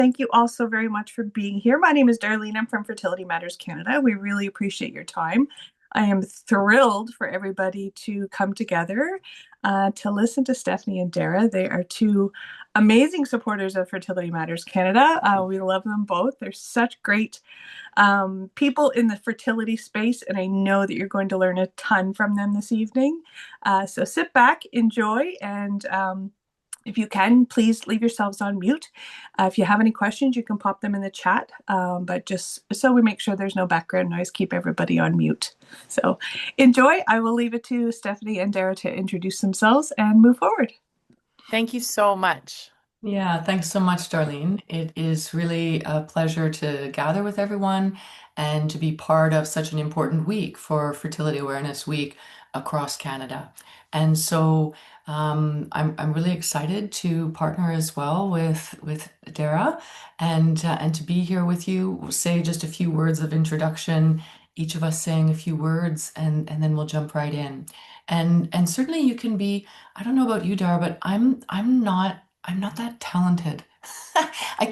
Thank you all so very much for being here. My name is Darlene. I'm from Fertility Matters Canada. We really appreciate your time. I am thrilled for everybody to come together to listen to Stephanie and Dara. They are two amazing supporters of Fertility Matters Canada. We love them both. They're such great people in the fertility space, and I know that you're going to learn a ton from them this evening. So sit back, enjoy, and if you can, please leave yourselves on mute. If you have any questions, you can pop them in the chat, but just so we make sure there's no background noise, keep everybody on mute. So enjoy. I will leave it to Stephanie and Dara to introduce themselves and move forward. Thank you so much. Yeah, thanks so much, Darlene. It is really a pleasure to gather with everyone and to be part of such an important week for Fertility Awareness Week across Canada. And so I'm really excited to partner as well with Dara and to be here with you. We'll say just a few words of introduction, each of us saying a few words, and then we'll jump right in. And certainly you can be, I don't know about you, Dara, but I'm not that talented. I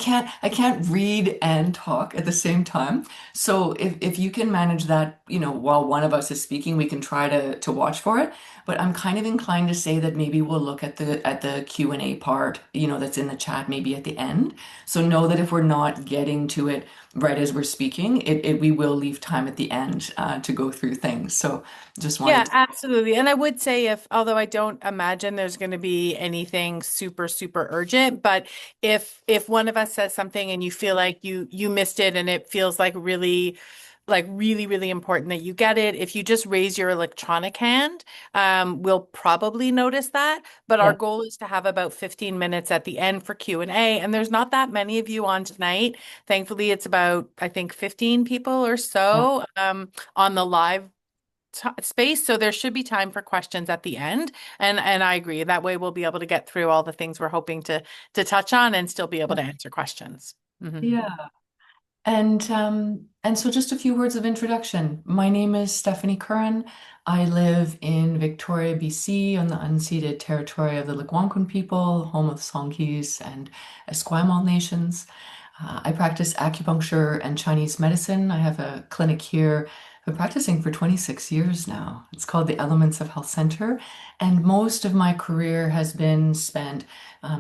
can't read and talk at the same time. So if you can manage that, while one of us is speaking, we can try to watch for it. But I'm kind of inclined to say that maybe we'll look at the Q&A part, that's in the chat maybe at the end. So know that if we're not getting to it right as we're speaking, we will leave time at the end to go through things. So just Yeah, wanted to. absolutely. And I would say although I don't imagine there's going to be anything super, super urgent, but if one of us says something and you feel like you missed it and it feels really, really important that you get it, if you just raise your electronic hand, we'll probably notice that. But our Yeah. goal is to have about 15 minutes at the end for Q&A, and there's not that many of you on tonight. Thankfully, it's about, I think, 15 people or Yeah. so on the live space, so there should be time for questions at the end, and I agree that way we'll be able to get through all the things we're hoping to touch on and still be able to answer questions. Yeah. And so just a few words of introduction. My name is Stephanie Curran. I live in Victoria, BC, on the unceded territory of the Algonquin people, home of the Songhees and Esquimalt nations. I practice acupuncture and Chinese medicine. I have a clinic here. I've been practicing for 26 years now. It's called the Elements of Health Center, and most of my career has been spent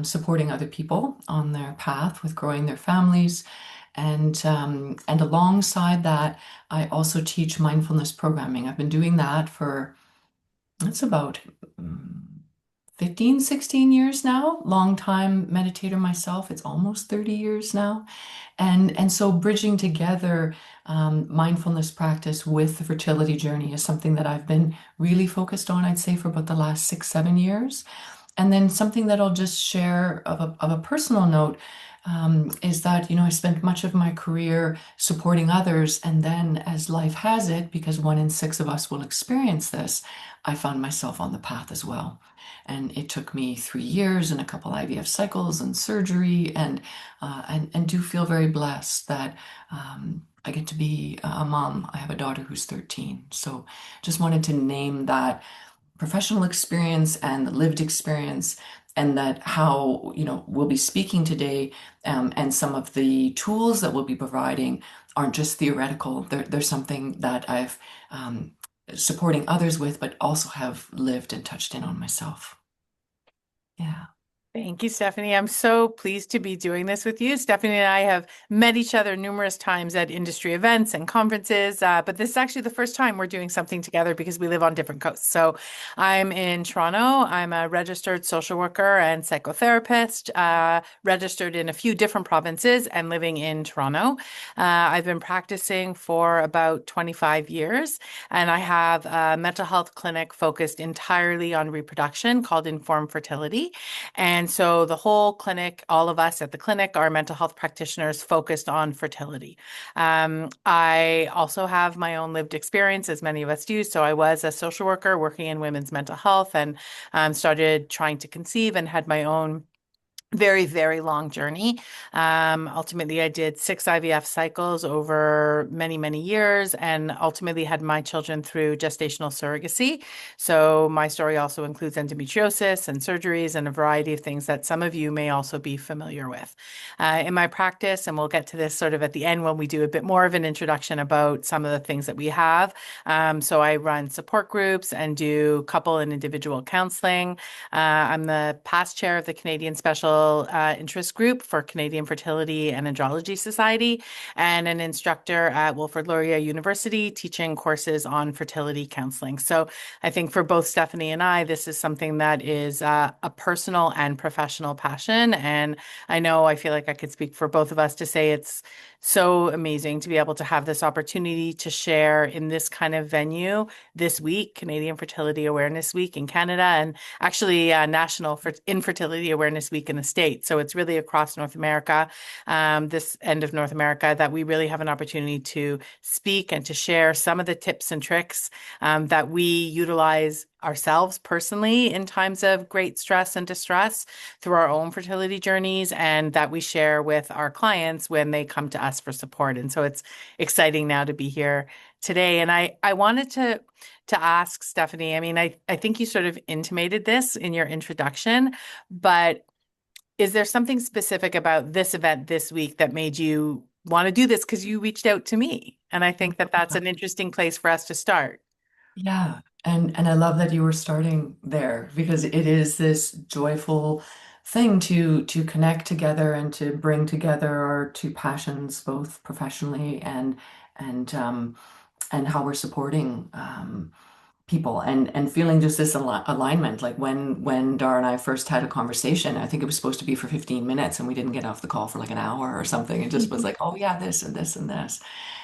supporting other people on their path with growing their families. And alongside that, I also teach mindfulness programming. I've been doing that for, it's about 15, 16 years now. Long time meditator myself. It's almost 30 years now. And so bridging together mindfulness practice with the fertility journey is something that I've been really focused on, I'd say, for about the last 6, 7 years. And then something that I'll just share of a personal note is that, I spent much of my career supporting others. And then, as life has it, because 1 in 6 of us will experience this, I found myself on the path as well. And it took me 3 years and a couple IVF cycles and surgery, and do feel very blessed that I get to be a mom. I have a daughter who's 13. So just wanted to name that professional experience and the lived experience, and that how we'll be speaking today, and some of the tools that we'll be providing aren't just theoretical. There's something that I've supporting others with, but also have lived and touched in on myself. Yeah. Thank you, Stephanie. I'm so pleased to be doing this with you. Stephanie and I have met each other numerous times at industry events and conferences, but this is actually the first time we're doing something together because we live on different coasts. So I'm in Toronto. I'm a registered social worker and psychotherapist, registered in a few different provinces and living in Toronto. I've been practicing for about 25 years, and I have a mental health clinic focused entirely on reproduction called Informed Fertility. And so the whole clinic, all of us at the clinic, are mental health practitioners focused on fertility. I also have my own lived experience, as many of us do. So I was a social worker working in women's mental health, and started trying to conceive and had my own very, very long journey. Ultimately, I did 6 IVF cycles over many, many years and ultimately had my children through gestational surrogacy. So my story also includes endometriosis and surgeries and a variety of things that some of you may also be familiar with. In my practice, and we'll get to this sort of at the end when we do a bit more of an introduction about some of the things that we have. So I run support groups and do couple and individual counseling. I'm the past chair of the Canadian Special Interest Group for Canadian Fertility and Andrology Society, and an instructor at Wilfrid Laurier University teaching courses on fertility counseling. So I think for both Stephanie and I, this is something that is a personal and professional passion. And I feel like I could speak for both of us to say it's so amazing to be able to have this opportunity to share in this kind of venue this week, Canadian Fertility Awareness Week in Canada, and actually National Infertility Awareness Week in the States. So it's really across North America, this end of North America, that we really have an opportunity to speak and to share some of the tips and tricks that we utilize ourselves personally in times of great stress and distress through our own fertility journeys, and that we share with our clients when they come to us for support. And so it's exciting now to be here today. And I wanted to ask Stephanie, I mean, I think you sort of intimated this in your introduction, but is there something specific about this event this week that made you want to do this? Because you reached out to me. And I think that that's an interesting place for us to start. Yeah, and I love that you were starting there because it is this joyful thing to connect together and to bring together our two passions, both professionally and and how we're supporting people and feeling just this alignment. Like when Dara and I first had a conversation, I think it was supposed to be for 15 minutes and we didn't get off the call for like an hour or something. It just was like, oh yeah, this and this and this.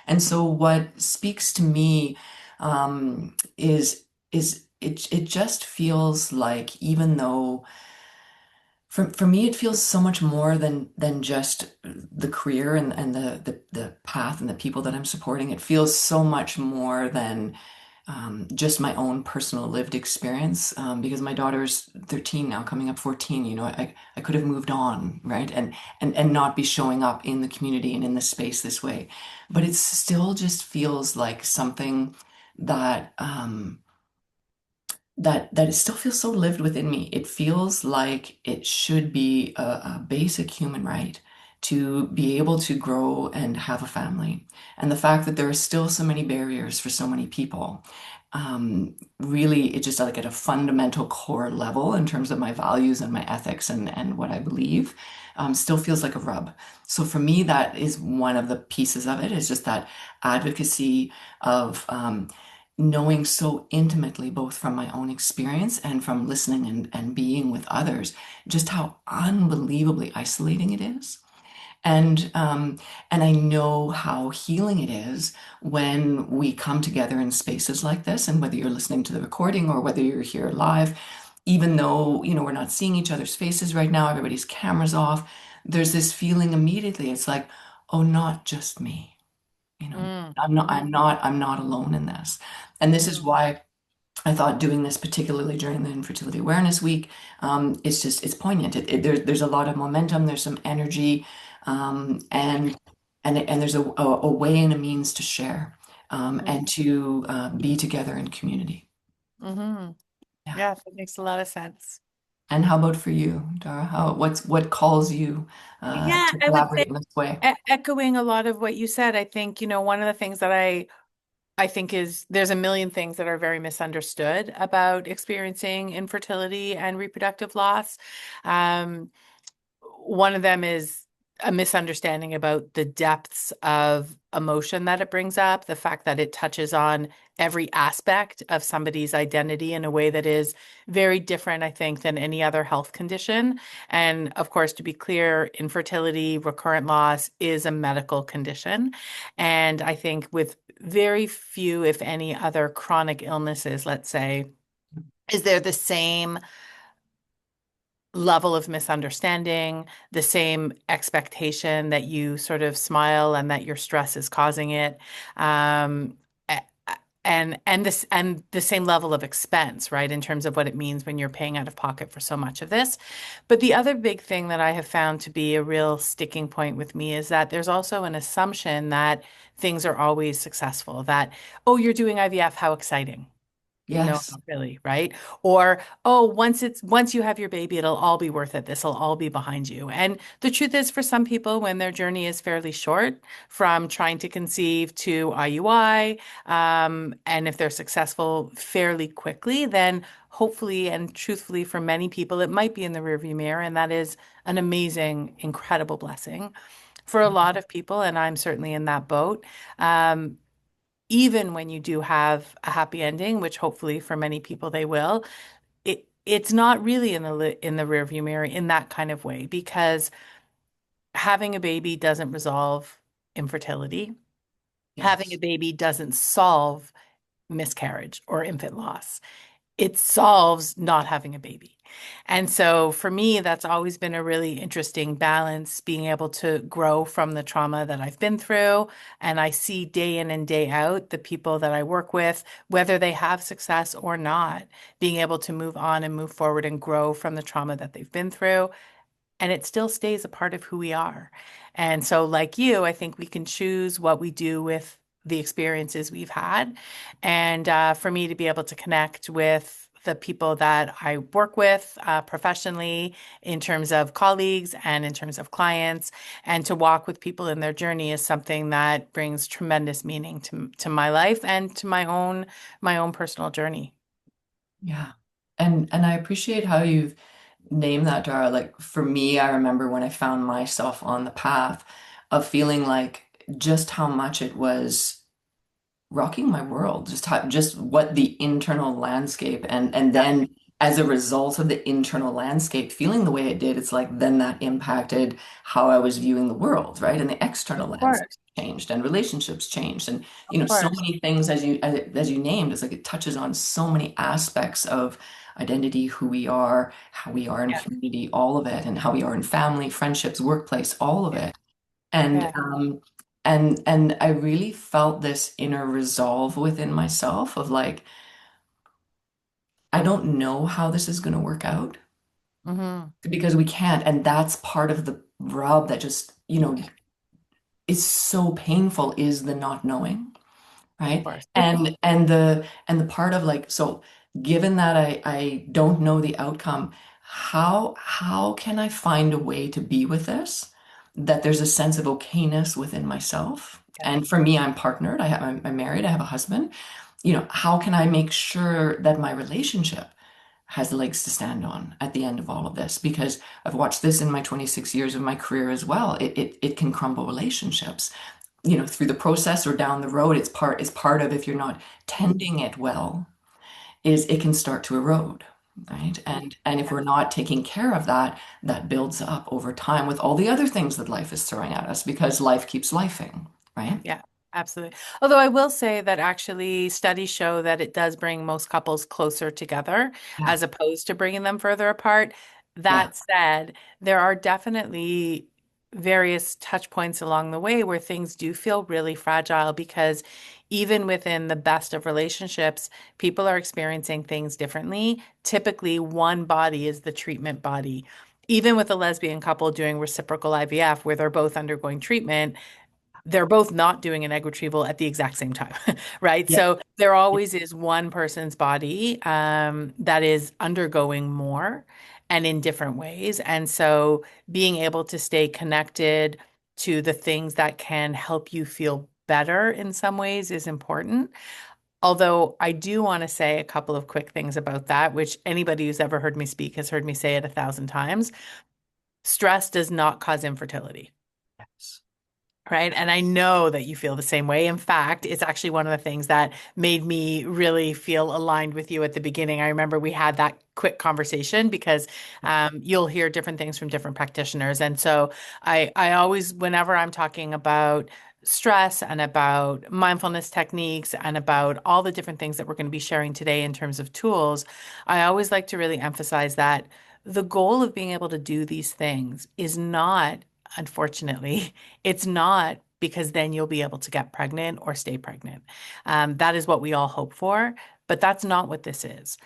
And so what speaks to me is it just feels like even though for me, it feels so much more than just the career and the path and the people that I'm supporting. It feels so much more than just my own personal lived experience. Because my daughter's 13 now, coming up 14. You know, I could have moved on, right? And not be showing up in the community and in the space this way. But it still just feels like something that that it still feels so lived within me. It feels like it should be a basic human right to be able to grow and have a family. And the fact that there are still so many barriers for so many people, really, it just like at a fundamental core level in terms of my values and my ethics and what I believe, still feels like a rub. So for me, that is one of the pieces of it, is just that advocacy of knowing so intimately, both from my own experience and from listening and being with others, just how unbelievably isolating it is. And I know how healing it is when we come together in spaces like this, and whether you're listening to the recording or whether you're here live, even though, you know, we're not seeing each other's faces right now, everybody's cameras off, there's this feeling immediately. It's like, oh, not just me. You know, Mm, I'm not alone in this. And this is mm, why I thought doing this, particularly during the Infertility Awareness Week, it's poignant. There's a lot of momentum, there's some energy, and and there's a way and a means to share, mm, and to be together in community. mm-hmm. Yeah. Yeah, that makes a lot of sense. And how about for you, Dara? What calls you Yeah, to I would say collaborate in this way? echoing a lot of what you said. I think, one of the things that I think is there's a million things that are very misunderstood about experiencing infertility and reproductive loss. Um, One of them is a misunderstanding about the depths of emotion that it brings up, the fact that it touches on every aspect of somebody's identity in a way that is very different, I think, than any other health condition. And of course, to be clear, infertility, recurrent loss is a medical condition. And I think with very few, if any, other chronic illnesses, let's say, is there the same level of misunderstanding, the same expectation that you sort of smile and that your stress is causing it. Um, and the same level of expense, right, in terms of what it means when you're paying out of pocket for so much of this. But the other big thing that I have found to be a real sticking point with me is that there's also an assumption that things are always successful, that, oh, you're doing IVF, how exciting. No, Yes. not really, right? Or, oh, once you have your baby, it'll all be worth it. This'll all be behind you. And the truth is, for some people, when their journey is fairly short, from trying to conceive to IUI, and if they're successful fairly quickly, then hopefully and truthfully, for many people, it might be in the rearview mirror, and that is an amazing, incredible blessing. For a lot of people, and I'm certainly in that boat, even when you do have a happy ending, which hopefully for many people they will, it's not really in the rearview mirror in that kind of way, because having a baby doesn't resolve infertility. Having a Yes. baby doesn't solve miscarriage or infant loss. It solves not having a baby. And so for me, that's always been a really interesting balance, being able to grow from the trauma that I've been through. And I see day in and day out the people that I work with, whether they have success or not, being able to move on and move forward and grow from the trauma that they've been through, and it still stays a part of who we are. And so, like you, I think we can choose what we do with the experiences we've had. And for me to be able to connect with the people that I work with professionally, in terms of colleagues and in terms of clients, and to walk with people in their journey is something that brings tremendous meaning to my life and to my own personal journey. Yeah. And I appreciate how you've named that, Dara. Like for me, I remember when I found myself on the path of feeling like just how much it was rocking my world, just what the internal landscape and Yeah, then as a result of the internal landscape feeling the way it did, it's like then that impacted how I was viewing the world, right? And the of external landscape course, changed and relationships changed and of so course. many things as you named, it's like it touches on so many aspects of identity, who we are, how we are in Yeah, community, all of it, and how we are in family, friendships, workplace, all of yeah, it. And yeah. I really felt this inner resolve within myself of like, I don't know how this is going to work out Hmm. because we can't. And that's part of the rub that just, is so painful is the not knowing, Of right? course. And the part of like, so given that I don't know the outcome, how can I find a way to be with this? That there's a sense of okayness within myself. Yeah. And for me, I'm partnered. I'm married. I have a husband. How can I make sure that my relationship has legs to stand on at the end of all of this? Because I've watched this in my 26 years of my career as well. It can crumble relationships, through the process or down the road. It's part of, if you're not tending it well, is it can start to erode, right? And if Yeah. we're not taking care of that, that builds up over time with all the other things that life is throwing at us because life keeps lifing, right? Yeah, absolutely. Although I will say that actually studies show that it does bring most couples closer together Yeah. as opposed to bringing them further apart. Yeah. That said, there are definitely various touch points along the way where things do feel really fragile, because even within the best of relationships, people are experiencing things differently. Typically, one body is the treatment body. Even with a lesbian couple doing reciprocal IVF, where they're both undergoing treatment, they're both not doing an egg retrieval at the exact same time, right? Yeah. So there always is one person's body that is undergoing more and in different ways. And so being able to stay connected to the things that can help you feel better in some ways is important. Although I do want to say a couple of quick things about that, which anybody who's ever heard me speak has heard me say it 1,000 times. Stress does not cause infertility. Yes. Right. And I know that you feel the same way. In fact, it's actually one of the things that made me really feel aligned with you at the beginning. I remember we had that quick conversation because you'll hear different things from different practitioners. And so I always, whenever I'm talking about stress and about mindfulness techniques and about all the different things that we're going to be sharing today in terms of tools, I always like to really emphasize that the goal of being able to do these things is not, unfortunately, it's not because then you'll be able to get pregnant or stay pregnant. That is what we all hope for, but that's not what this is.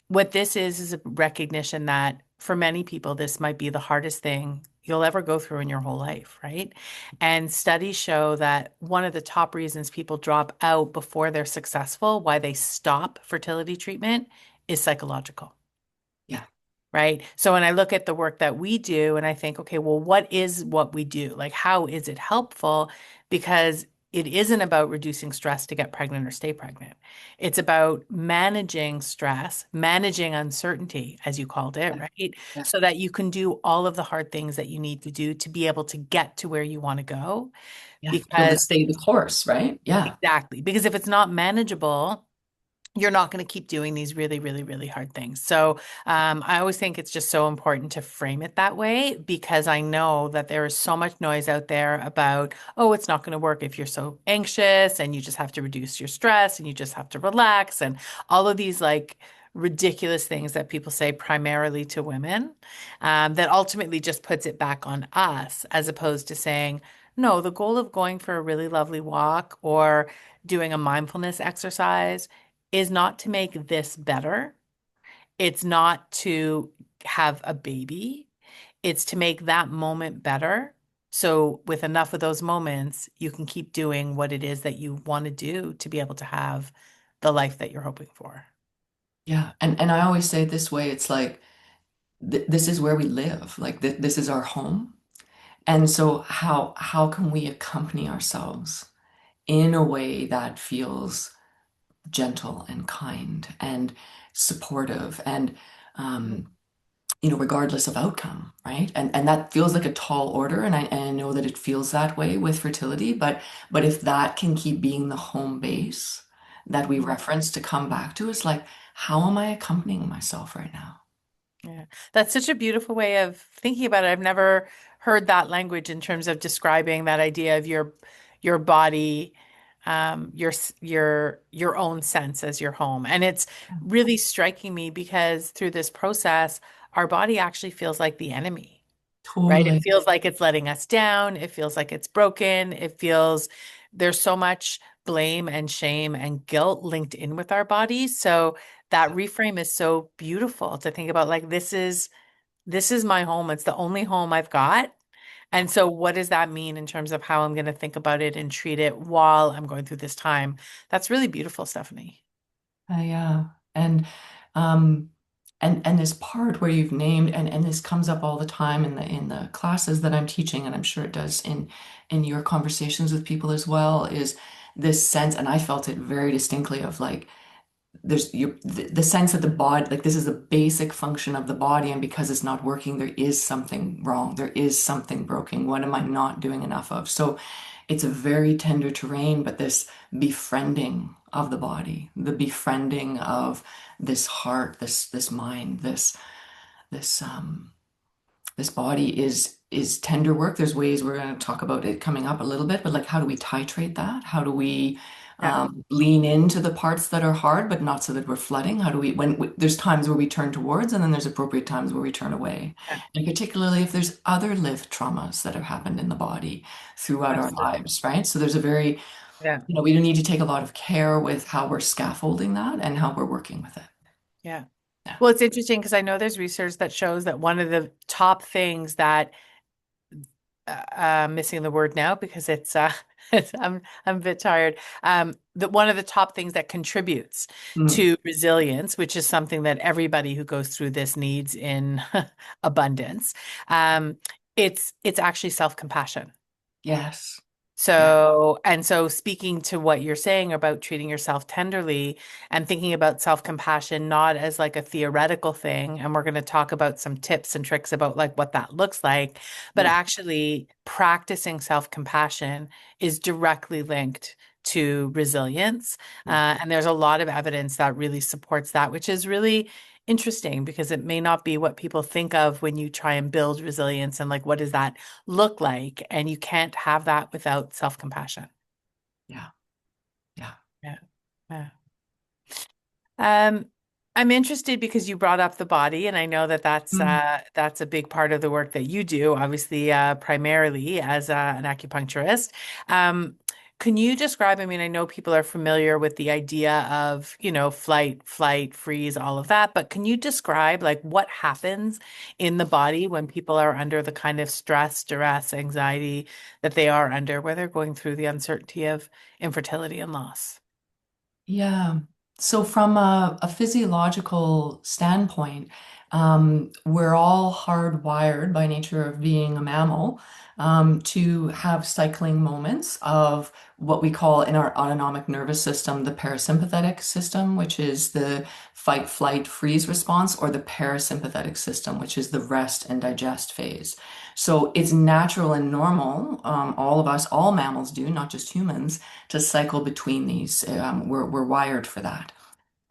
What this is a recognition that for many people, this might be the hardest thing you'll ever go through in your whole life, right? And studies show that one of the top reasons people drop out before they're successful, why they stop fertility treatment, is psychological. Yeah. Right. So when I look at the work that we do and I think, okay, well, what is what we do? Like, how is it helpful? Because it isn't about reducing stress to get pregnant or stay pregnant. It's about managing stress, managing uncertainty, as you called it, Yeah. right? Yeah. So that you can do all of the hard things that you need to do to be able to get to where you want to go. Yeah. Be able to Because stay the course, right? Yeah. exactly, because if it's not manageable, you're not going to keep doing these really, really, really hard things. So I always think it's just so important to frame it that way because I know that there is so much noise out there about, oh, it's not going to work if you're so anxious and you just have to reduce your stress and you just have to relax and all of these like ridiculous things that people say primarily to women that ultimately just puts it back on us as opposed to saying, no, the goal of going for a really lovely walk or doing a mindfulness exercise is not to make this better. It's not to have a baby. It's to make that moment better. So, with enough of those moments, you can keep doing what it is that you want to do to be able to have the life that you're hoping for. Yeah. And I always say it this way, it's like this is where we live. Like this is our home. And so how can we accompany ourselves in a way that feels gentle and kind and supportive and um, regardless of outcome, right? And that feels like a tall order, and I know that it feels that way with fertility, but if that can keep being the home base that we reference to come back to, it's like, how am I accompanying myself right now? Yeah, that's such a beautiful way of thinking about it. I've never heard that language in terms of describing that idea of your body, your own sense as your home. And it's really striking me because through this process, our body actually feels like the enemy, right? It Totally. feels like it's letting us down. It feels like it's broken. It feels there's so much blame and shame and guilt linked in with our bodies. So that reframe is so beautiful to think about like this is my home. It's the only home I've got. And so what does that mean in terms of how I'm going to think about it and treat it while I'm going through this time? That's really beautiful, Stephanie. Yeah. And um and this part where you've named and this comes up all the time in the classes that I'm teaching, and I'm sure it does in your conversations with people as well, is this sense, and I felt it very distinctly of like the sense that the body, like this is the basic function of the body, and because it's not working, there is something wrong, there is something broken. What am I not doing enough of? So it's a very tender terrain, but this befriending of the body, the befriending of this heart, this mind, this this body is tender work. There's ways we're going to talk about it coming up a little bit, but like how do we titrate that? How do we Yeah. lean into the parts that are hard, but not so that we're flooding? How do we, there's times where we turn towards, and then there's appropriate times where we turn away. Yeah. And particularly if there's other lived traumas that have happened in the body throughout our Absolutely. lives, right? So there's a very, Yeah. we do need to take a lot of care with how we're scaffolding that and how we're working with it. Yeah. Yeah. Well, it's interesting because I know there's research that shows that one of the top things that missing the word now because I'm a bit tired. That one of the top things that contributes Mm. to resilience, which is something that everybody who goes through this needs in abundance, um, it's actually self-compassion. Yes. Yeah. So speaking to what you're saying about treating yourself tenderly and thinking about self-compassion not as like a theoretical thing, and we're going to talk about some tips and tricks about like what that looks like, but Yeah. actually practicing self-compassion is directly linked to resilience. Yeah. And there's a lot of evidence that really supports that, which is really interesting because it may not be what people think of when you try and build resilience and like what does that look like? And you can't have that without self-compassion. Yeah. Yeah. Yeah. Yeah. Um, I'm interested because you brought up the body, and I know that that's a big part of the work that you do, obviously, primarily as an acupuncturist. Um, can you describe, I mean, I know people are familiar with the idea of, flight, flight, freeze, all of that, but can you describe like what happens in the body when people are under the kind of stress, duress, anxiety that they are under, where they're going through the uncertainty of infertility and loss? Yeah. So from a physiological standpoint, we're all hardwired by nature of being a mammal to have cycling moments of what we call in our autonomic nervous system, the parasympathetic system, which is the fight, flight, freeze response, or the parasympathetic system, which is the rest and digest phase. So it's natural and normal, all of us, all mammals do, not just humans, to cycle between these. We're wired for that.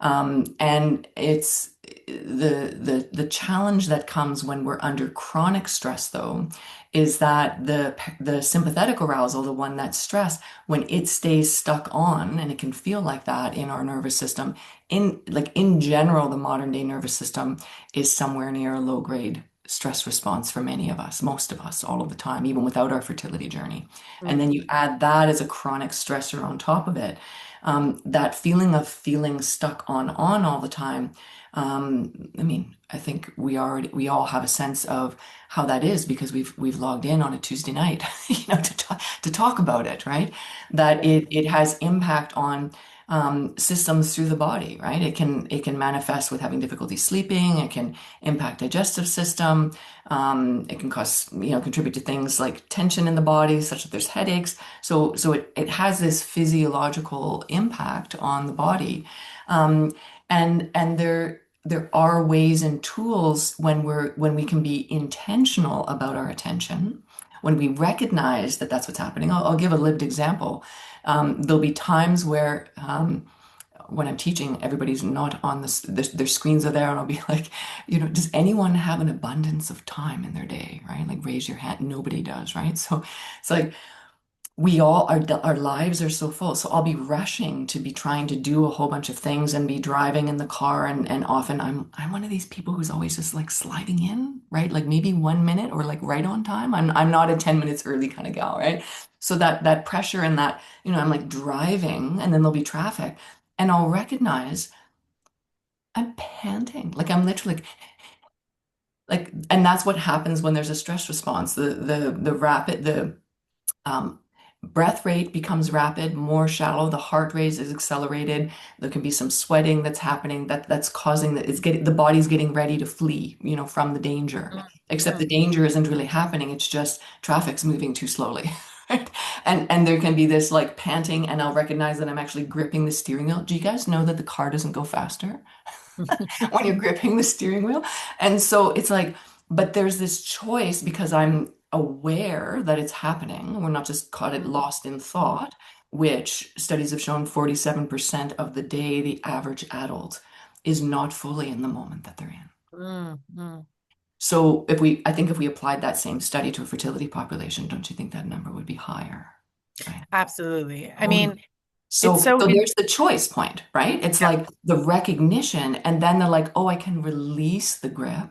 And it's the challenge that comes when we're under chronic stress, though, is that the sympathetic arousal, the one that's stress, when it stays stuck on, and it can feel like that in our nervous system, in general, the modern day nervous system is somewhere near a low grade stress response for many of us, most of us, all of the time, even without our fertility journey. And then you add that as a chronic stressor on top of it, that feeling of feeling stuck on all the time. I mean, I think we all have a sense of how that is because we've logged in on a Tuesday night, to talk about it, right? That it has impact on systems through the body, right? It can manifest with having difficulty sleeping. It can impact digestive system. It can cause, contribute to things like tension in the body, such that there's headaches. So it has this physiological impact on the body. And there are ways and tools when we can be intentional about our attention, when we recognize that that's what's happening. I'll give a lived example. There'll be times where when I'm teaching, everybody's not on their screens are there, and I'll be like, does anyone have an abundance of time in their day, right? Like raise your hand. Nobody does, right? So it's like we all our lives are so full. So I'll be rushing to be trying to do a whole bunch of things and be driving in the car, and often I'm one of these people who's always just like sliding in, right? Like maybe 1 minute or like right on time. I'm not a 10 minutes early kind of gal, right? So that pressure and that, I'm like driving and then there'll be traffic and I'll recognize I'm panting. Like I'm literally and that's what happens when there's a stress response. The um, breath rate becomes rapid, more shallow. The heart rate is accelerated. There can be some sweating that's happening that's causing that the body's getting ready to flee, from the danger. Except the danger isn't really happening. It's just traffic's moving too slowly. Right? And there can be this like panting, and I'll recognize that I'm actually gripping the steering wheel. Do you guys know that the car doesn't go faster when you're gripping the steering wheel? And so it's like, but there's this choice because I'm aware that it's happening. We're not just caught it lost in thought, which studies have shown 47% of the day the average adult is not fully in the moment that they're in. Mm, mm. So I think if we applied that same study to a fertility population, don't you think that number would be higher? Right. Absolutely. I Totally. mean, it's So, so so in there's the choice point, right? It's yeah. like the recognition, and then they're like, oh, I can release the grip.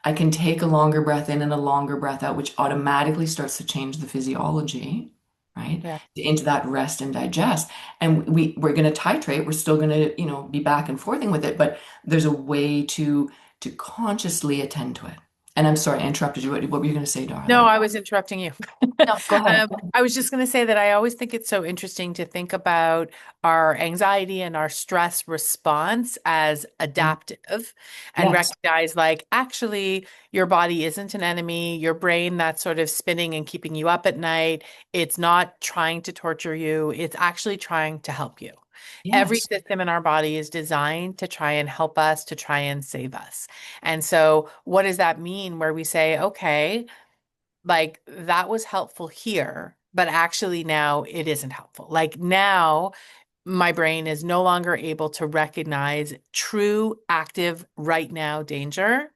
I can take a longer breath in and a longer breath out, which automatically starts to change the physiology, right? Yeah. Into that rest and digest. And we're going to titrate. We're still going to, be back and forthing with it, but there's a way to consciously attend to it. And I'm sorry, I interrupted you. What were you going to say, Dara? No, I was interrupting you. No, go ahead. I was just going to say that I always think it's so interesting to think about our anxiety and our stress response as adaptive and Yes. recognize like actually your body isn't an enemy, your brain that's sort of spinning and keeping you up at night, it's not trying to torture you, it's actually trying to help you. Every Yes. system in our body is designed to try and help us, to try and save us. And so, what does that mean where we say, okay, like that was helpful here, but actually now it isn't helpful. Like now my brain is no longer able to recognize true, active, right now danger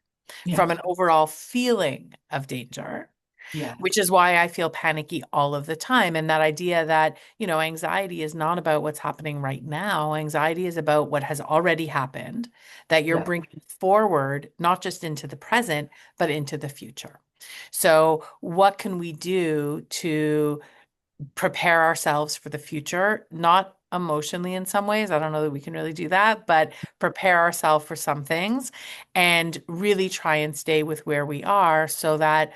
from Yes. an overall feeling of danger. Yes. which is why I feel panicky all of the time. And that idea that, anxiety is not about what's happening right now. Anxiety is about what has already happened, that you're Yeah. bringing forward, not just into the present, but into the future. So, what can we do to prepare ourselves for the future? Not emotionally in some ways. I don't know that we can really do that, but prepare ourselves for some things and really try and stay with where we are so that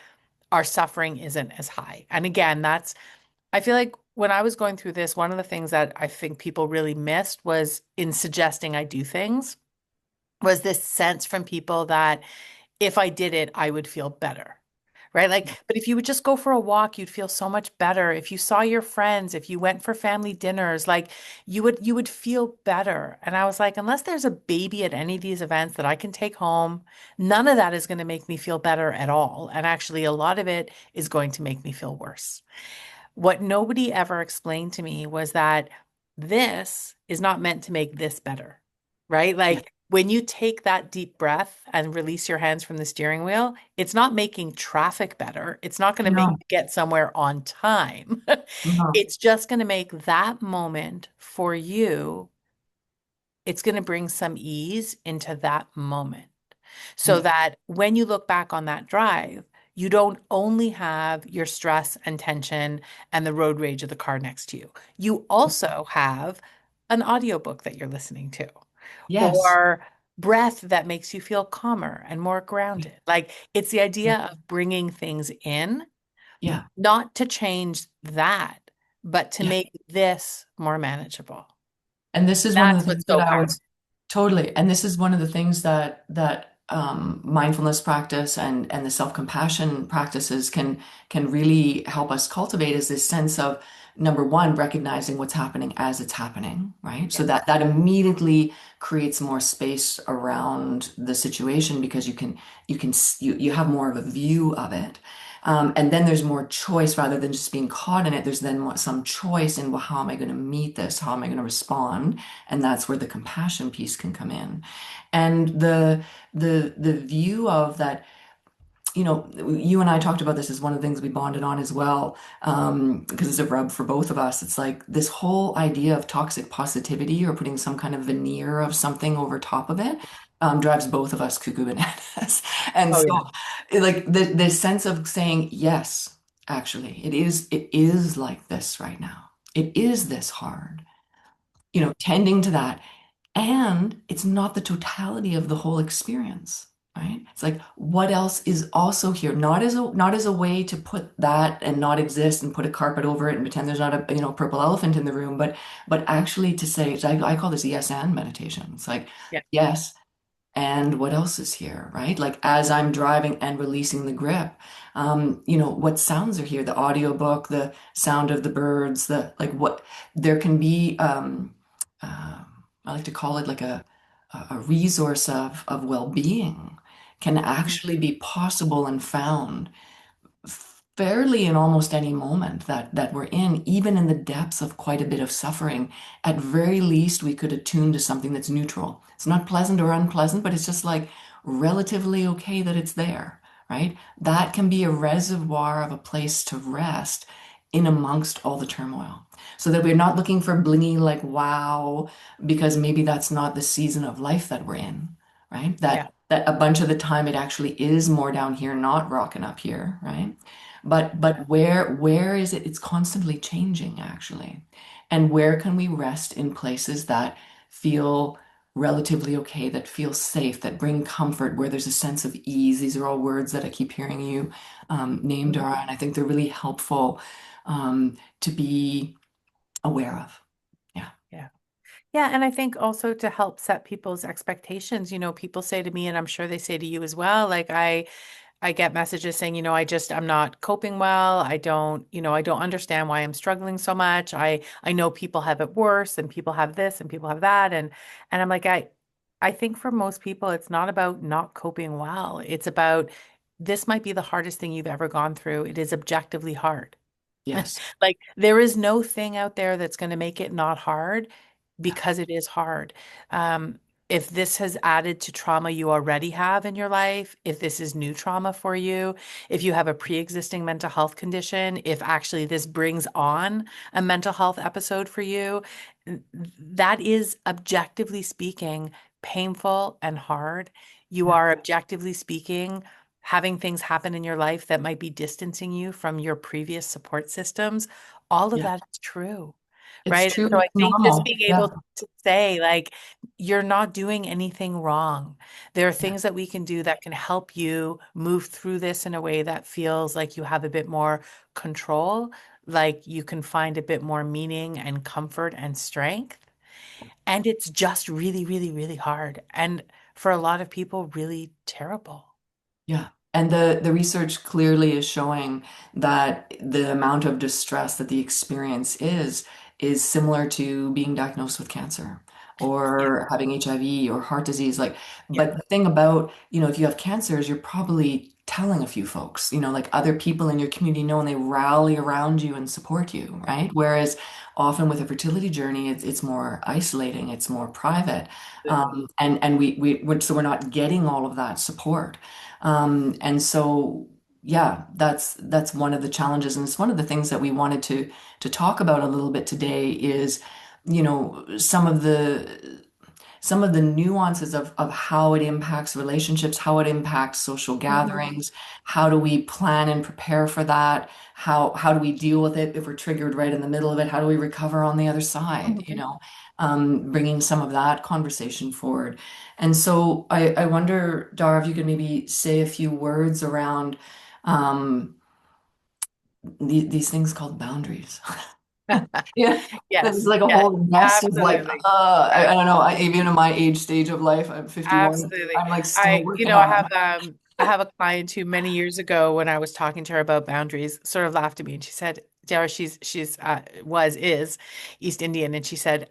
our suffering isn't as high. And again, I feel like when I was going through this, one of the things that I think people really missed was in suggesting I do things, was this sense from people that if I did it, I would feel better. Right. Like, but if you would just go for a walk, you'd feel so much better. If you saw your friends, if you went for family dinners, like you would feel better. And I was like, unless there's a baby at any of these events that I can take home, none of that is going to make me feel better at all. And actually, a lot of it is going to make me feel worse. What nobody ever explained to me was that this is not meant to make this better, right? Yeah. Like when you take that deep breath and release your hands from the steering wheel, it's not making traffic better. It's not going to make No, you get somewhere on time. no. It's just going to make that moment for you, it's going to bring some ease into that moment so Yeah. that when you look back on that drive, you don't only have your stress and tension and the road rage of the car next to you. You also have an audiobook that you're listening to Yes. or breath that makes you feel calmer and more grounded. Like it's the Yeah. idea of bringing things in, Yeah. not to change that, but to Yeah. make this more manageable. And this is one of the That's things what's that so I powerful. was totally, and this is one of the things that mindfulness practice and the self-compassion practices can really help us cultivate is this sense of number one, recognizing what's happening as it's happening, right? So Yes. that immediately creates more space around the situation because you have more of a view of it. And then there's more choice rather than just being caught in it. There's then some choice in, well, how am I going to meet this? How am I going to respond? And that's where the compassion piece can come in. And the view of that, you and I talked about this as one of the things we bonded on as well, because it's a rub for both of us. It's like this whole idea of toxic positivity or putting some kind of veneer of something over top of it drives both of us cuckoo bananas. And Oh, so, yeah. like the sense of saying, yes, actually, it is like this right now. It is this hard, Yeah. tending to that. And it's not the totality of the whole experience, right? It's like what else is also here, not as a way to put that and not exist and put a carpet over it and pretend there's not a purple elephant in the room, but actually to say, I call this yes and meditation. It's like Yeah. yes, and what else is here, right? Like as I'm driving and releasing the grip, what sounds are here, the audiobook, the sound of the birds, the like what there can be, uh, I like to call it like a resource of well-being can Mhm. actually be possible and found fairly in almost any moment that we're in, even in the depths of quite a bit of suffering. At very least, we could attune to something that's neutral. It's not pleasant or unpleasant, but it's just like relatively okay that it's there, right? That can be a reservoir of a place to rest in amongst all the turmoil. So that we're not looking for blingy like wow, because maybe that's not the season of life that we're in, right? Yeah. That a bunch of the time it actually is more down here, not rocking up here, right? But where is it? It's constantly changing, actually. And where can we rest in places that feel relatively okay, that feel safe, that bring comfort, where there's a sense of ease? These are all words that I keep hearing you name, Mhm. Dara, and I think they're really helpful to be aware of. Yeah. Yeah. Yeah, and I think also to help set people's expectations, people say to me, and I'm sure they say to you as well, like I get messages saying, I'm not coping well. I don't understand why I'm struggling so much. I know people have it worse and people have this and people have that. And I'm like, I think for most people, it's not about not coping well. It's about this might be the hardest thing you've ever gone through. It is objectively hard. Yes. Like there is no thing out there that's going to make it not hard Yeah. because it is hard. Um, if this has added to trauma you already have in your life, if this is new trauma for you, if you have a pre-existing mental health condition, if actually this brings on a mental health episode for you, that is objectively speaking painful and hard. You Yeah. are objectively speaking having things happen in your life that might be distancing you from your previous support systems. All of Yeah. that is true, It's right? And true. so I It's think just normal. being Yeah. able to say, like, you're not doing anything wrong. There are Yeah. things that we can do that can help you move through this in a way that feels like you have a bit more control, like you can find a bit more meaning and comfort and strength. And it's just really, really, really hard. And for a lot of people, really terrible. Yeah. And the research clearly is showing that the amount of distress that the experience is similar to being diagnosed with cancer Yeah. or having HIV or heart disease. Like, Yeah. but the thing about, if you have cancer is you're probably telling a few folks, like other people in your community know and they rally around you and support you, right? Whereas often with a fertility journey, it's more isolating, it's more private. And so we're not getting all of that support. And so, yeah, that's one of the challenges, and it's one of the things that we wanted to talk about a little bit today is, some of the nuances of how it impacts relationships, how it impacts social Mhm. gatherings, how do we plan and prepare for that? How do we deal with it if we're triggered right in the middle of it? How do we recover on the other side? Mhm. Bringing some of that conversation forward. And so I wonder, Dara, if you could maybe say a few words around um, these things called boundaries. Yeah, there's Yes, like a yes, whole nest of like, absolutely. I don't know. Even in my age stage of life, I'm 51. Absolutely. I'm like still You working know, on it. I have a client who many years ago when I was talking to her about boundaries sort of laughed at me and she said, Dara, she's is East Indian and she said,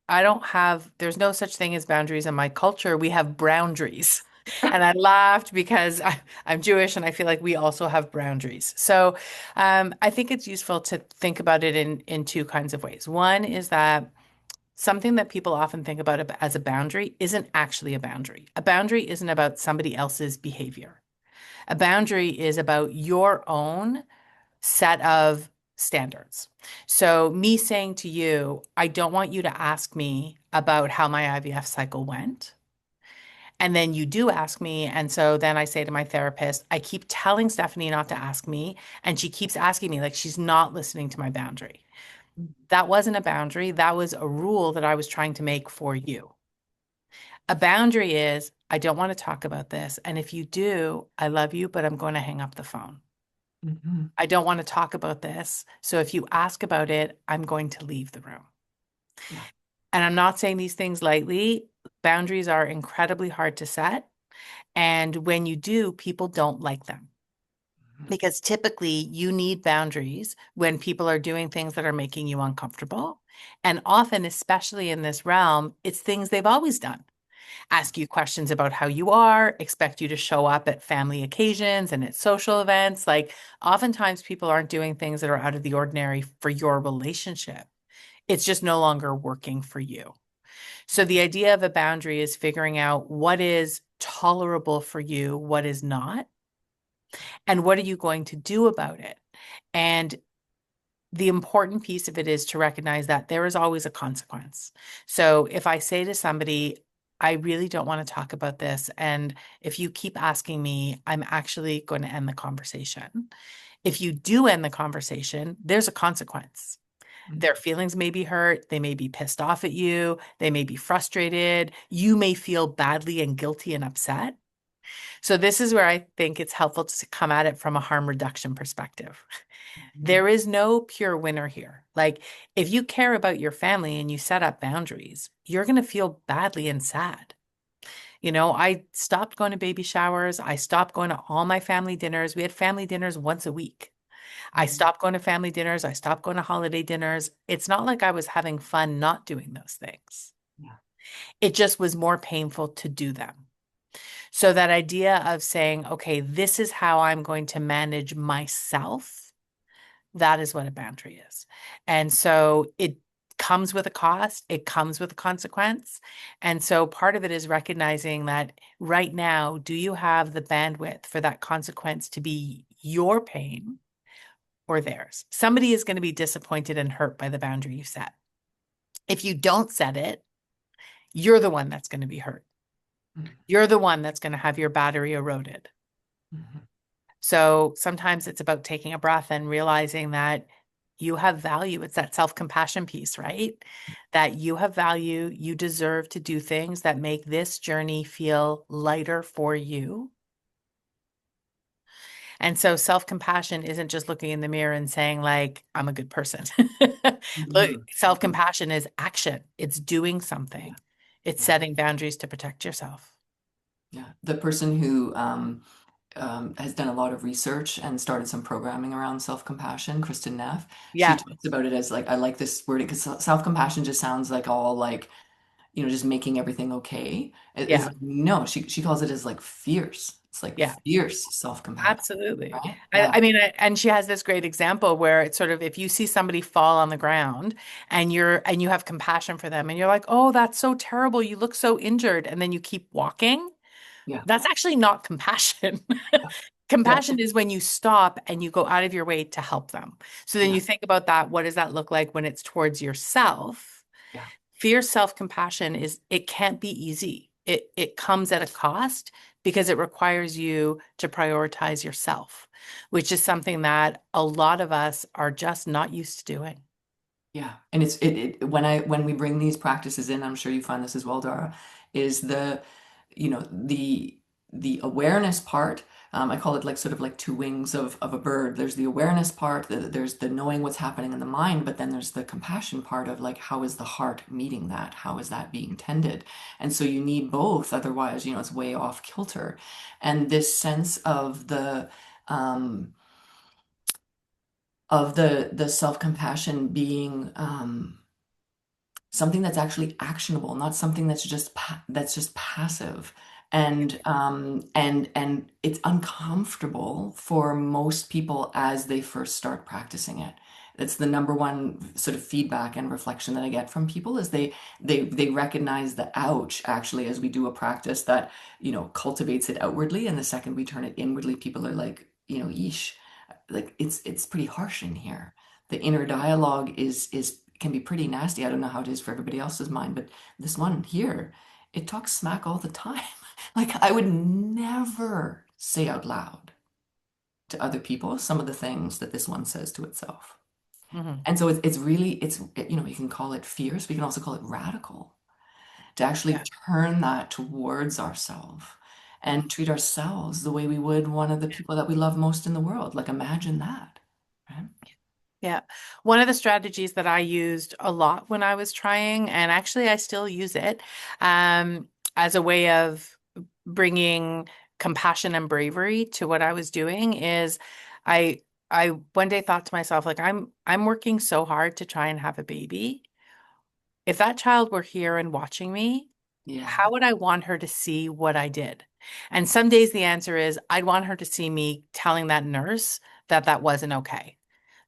I don't have there's no such thing as boundaries in my culture. We have boundaries. And I laughed because I'm Jewish and I feel like we also have boundaries. So I think it's useful to think about it in two kinds of ways. One is that something that people often think about as a boundary isn't actually a boundary. A boundary isn't about somebody else's behavior. A boundary is about your own set of standards. So, me saying to you, I don't want you to ask me about how my IVF cycle went. And then you do ask me. And so then I say to my therapist, I keep telling Stephanie not to ask me. And she keeps asking me, like she's not listening to my boundary. That wasn't a boundary. That was a rule that I was trying to make for you. A boundary is, I don't want to talk about this. And if you do, I love you, but I'm going to hang up the phone. Mhm. I don't want to talk about this. So if you ask about it, I'm going to leave the room. Yeah. And I'm not saying these things lightly. Boundaries are incredibly hard to set. And when you do, people don't like them. Because typically you need boundaries when people are doing things that are making you uncomfortable. And often, especially in this realm, it's things they've always done. Ask you questions about how you are, expect you to show up at family occasions and at social events. Like, oftentimes, people aren't doing things that are out of the ordinary for your relationship. It's just no longer working for you. So, the idea of a boundary is figuring out what is tolerable for you, what is not, and what are you going to do about it. And the important piece of it is to recognize that there is always a consequence. So if I say to somebody, I really don't want to talk about this, and if you keep asking me, I'm actually going to end the conversation. If you do end the conversation, there's a consequence. Their feelings may be hurt. They may be pissed off at you. They may be frustrated. You may feel badly and guilty and upset. So, this is where I think it's helpful to come at it from a harm reduction perspective. Mhm. There is no pure winner here. Like, if you care about your family and you set up boundaries, you're going to feel badly and sad. You know, I stopped going to baby showers. I stopped going to all my family dinners. We had family dinners once a week. I Mhm. stopped going to family dinners. I stopped going to holiday dinners. It's not like I was having fun not doing those things. Yeah. It just was more painful to do them. So, that idea of saying, okay, this is how I'm going to manage myself, that is what a boundary is. And so comes with a cost, it comes with a consequence. And so part of it is recognizing that right now, do you have the bandwidth for that consequence to be your pain or theirs? Somebody is going to be disappointed and hurt by the boundary you set. If you don't set it, you're the one that's going to be hurt. You're the one that's going to have your battery eroded. Mhm. So sometimes it's about taking a breath and realizing that you have value. It's that self-compassion piece, right? That you have value. You deserve to do things that make this journey feel lighter for you. And so self-compassion isn't just looking in the mirror and saying, like, I'm a good person. Look, Mhm. Mhm. self-compassion is action. It's doing something. Yeah. It's Yeah. setting boundaries to protect yourself. Yeah. The person who has done a lot of research and started some programming around self-compassion, Kristen Neff, she Yeah, talks about it as like, I like this wording because self-compassion just sounds like all like, just making everything okay. Is yeah, like, no, she calls it as like fierce. It's like yeah. fierce self-compassion, Absolutely. right? I, Yeah. I mean, and she has this great example where it's sort of if you see somebody fall on the ground and you have compassion for them and you're like, oh, that's so terrible. You look so injured. And then you keep walking. Yeah. That's actually not compassion. Yeah. Compassion is when you stop and you go out of your way to help them. So then Yeah. you think about that. What does that look like when it's towards yourself? Yeah. Fierce self-compassion is it can't be easy. It comes at a cost because it requires you to prioritize yourself, which is something that a lot of us are just not used to doing. Yeah. And when we bring these practices in, I'm sure you find this as well, Dara, is the awareness part. I call it like sort of like two wings of a bird. There's the awareness part, there's the knowing what's happening in the mind, but then there's the compassion part of like, how is the heart meeting that? How is that being tended? And so you need both, otherwise, it's way off kilter. And this sense of the self-compassion being something that's actually actionable, not something that's just passive. And it's uncomfortable for most people as they first start practicing it. It's the number one sort of feedback and reflection that I get from people is they recognize the ouch actually as we do a practice that, cultivates it outwardly. And the second we turn it inwardly, people are like, yeesh, like it's pretty harsh in here. The inner dialogue is can be pretty nasty. I don't know how it is for everybody else's mind, but this one here, it talks smack all the time. Like I would never say out loud to other people some of the things that this one says to itself. Mhm. And so it's really you can call it fierce, we can also call it radical to actually Yeah. turn that towards ourselves and treat ourselves the way we would one of the people that we love most in the world. Like imagine that, right? Yeah. One of the strategies that I used a lot when I was trying, and actually I still use it, as a way of bringing compassion and bravery to what I was doing is I I one day thought to myself, like, I'm working so hard to try and have a baby. If that child were here and watching me, Yeah. how would I want her to see what I did? And some days the answer is I'd want her to see me telling that nurse that that wasn't okay.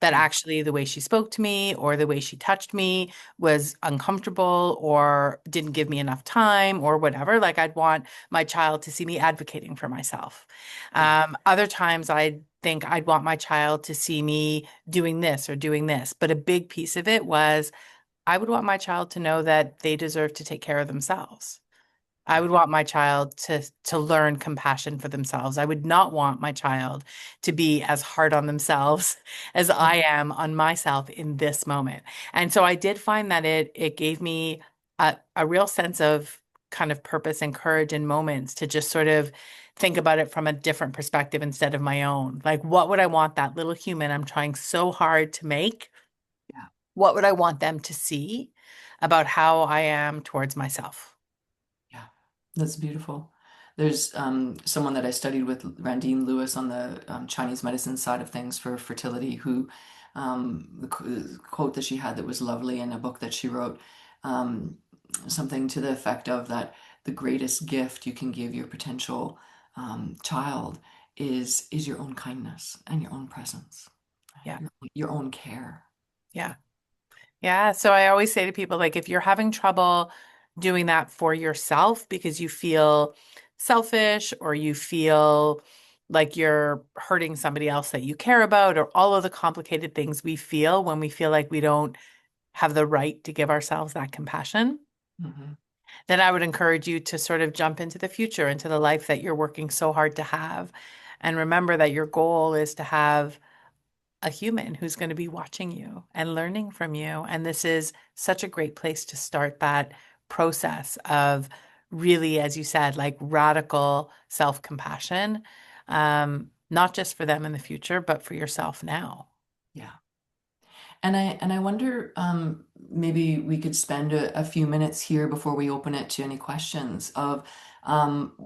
That Yeah. actually the way she spoke to me or the way she touched me was uncomfortable or didn't give me enough time or whatever. Like I'd want my child to see me advocating for myself. Yeah. Other times I'd think I'd want my child to see me doing this or doing this. But a big piece of it was I would want my child to know that they deserve to take care of themselves. I Yeah. would want my child to learn compassion for themselves. I would not want my child to be as hard on themselves as Yeah. I am on myself in this moment. And so I did find that it gave me a real sense of kind of purpose and courage in moments to just sort of think about it from a different perspective instead of my own. Like, what would I want that little human I'm trying so hard to make? Yeah. What would I want them to see about how I am towards myself? Yeah, that's beautiful. There's someone that I studied with, Randine Lewis, on the Chinese medicine side of things for fertility, who the quote that she had that was lovely in a book that she wrote, um, something to the effect of that the greatest gift you can give your potential child is your own kindness and your own presence, Yeah. your own care. Yeah. Yeah. So I always say to people, like, if you're having trouble doing that for yourself because you feel selfish or you feel like you're hurting somebody else that you care about, or all of the complicated things we feel when we feel like we don't have the right to give ourselves that compassion, Hmm. then I would encourage you to sort of jump into the future, into the life that you're working so hard to have. And remember that your goal is to have a human who's going to be watching you and learning from you. And this is such a great place to start that process of really, as you said, like radical self-compassion, not just for them in the future, but for yourself now. Yeah. And I wonder, maybe we could spend a few minutes here before we open it to any questions of,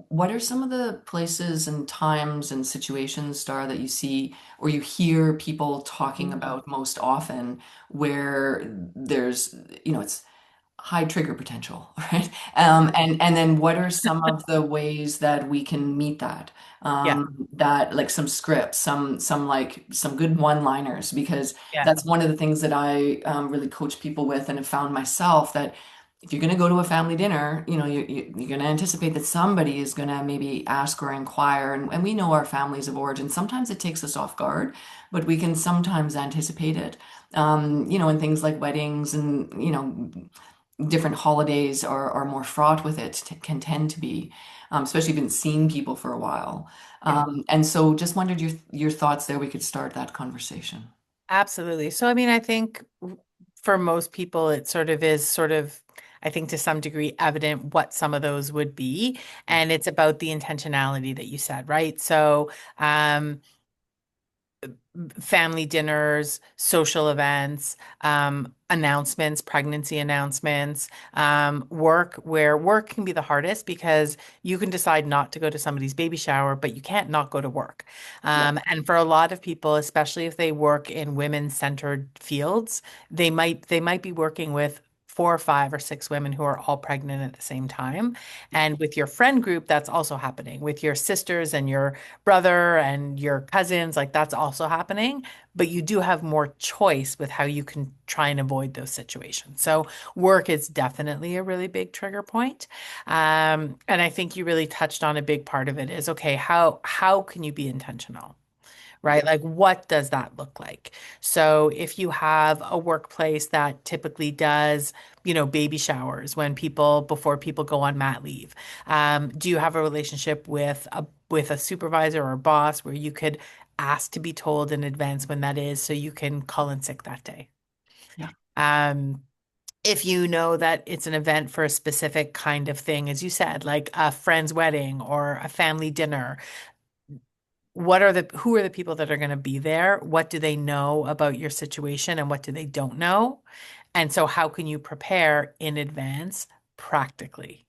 what are some of the places and times and situations, Star, that you see or you hear people talking about most often where there's, it's high trigger potential, right? And then what are some of the ways that we can meet that? Yeah. That like some scripts, some like some good one-liners, because Yeah. that's one of the things that I really coach people with, and have found myself that if you're going to go to a family dinner, you're going to anticipate that somebody is going to maybe ask or inquire, and we know our families of origin. Sometimes it takes us off guard, but we can sometimes anticipate it. And things like weddings and, different holidays are more fraught with it, can tend to be, especially if you haven't seen people for a while. Yeah. And so just wondered your thoughts there. We could start that conversation. Absolutely. So, I mean, I think for most people, it sort of, I think to some degree, evident what some of those would be. And it's about the intentionality that you said, right? So, family dinners, social events, announcements, pregnancy announcements, work, where work can be the hardest because you can decide not to go to somebody's baby shower, but you can't not go to work. Yeah. And for a lot of people, especially if they work in women-centered fields, they might be working with 4 or 5 or 6 women who are all pregnant at the same time. And with your friend group, that's also happening with your sisters and your brother and your cousins, like that's also happening, but you do have more choice with how you can try and avoid those situations. So work is definitely a really big trigger point. And I think you really touched on a big part of it is, okay, how can you be intentional? Right? Like, what does that look like? So, if you have a workplace that typically does, baby showers before people go on mat leave, do you have a relationship with a supervisor or a boss where you could ask to be told in advance when that is so you can call in sick that day? Yeah. Um, if you know that it's an event for a specific kind of thing, as you said, like a friend's wedding or a family dinner, who are the people that are going to be there? What do they know about your situation and what do they don't know? And so how can you prepare in advance practically?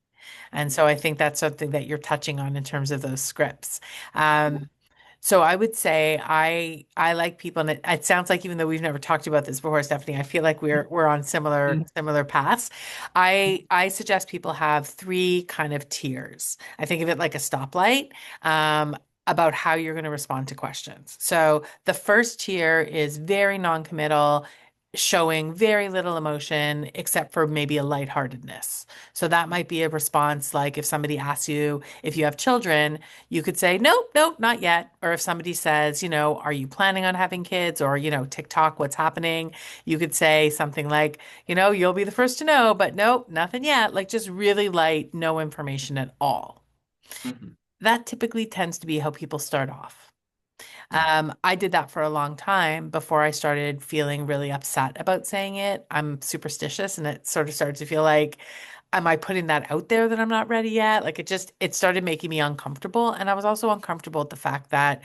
And so I think that's something that you're touching on in terms of those scripts. Um, so I would say I like people, and it sounds like even though we've never talked about this before, Stephanie, I feel like we're on similar paths. I suggest people have 3 kind of tiers. I think of it like a stoplight. About how you're going to respond to questions. So the first tier is very non-committal, showing very little emotion except for maybe a lightheartedness. So that might be a response like if somebody asks you if you have children, you could say, nope, nope, not yet. Or if somebody says, are you planning on having kids? Or, TikTok, what's happening? You could say something like, you'll be the first to know, but nope, nothing yet. Like just really light, no information at all. Hmm. That typically tends to be how people start off. Yeah. I did that for a long time before I started feeling really upset about saying it. I'm superstitious and it sort of started to feel like, am I putting that out there that I'm not ready yet? Like it started making me uncomfortable. And I was also uncomfortable at the fact that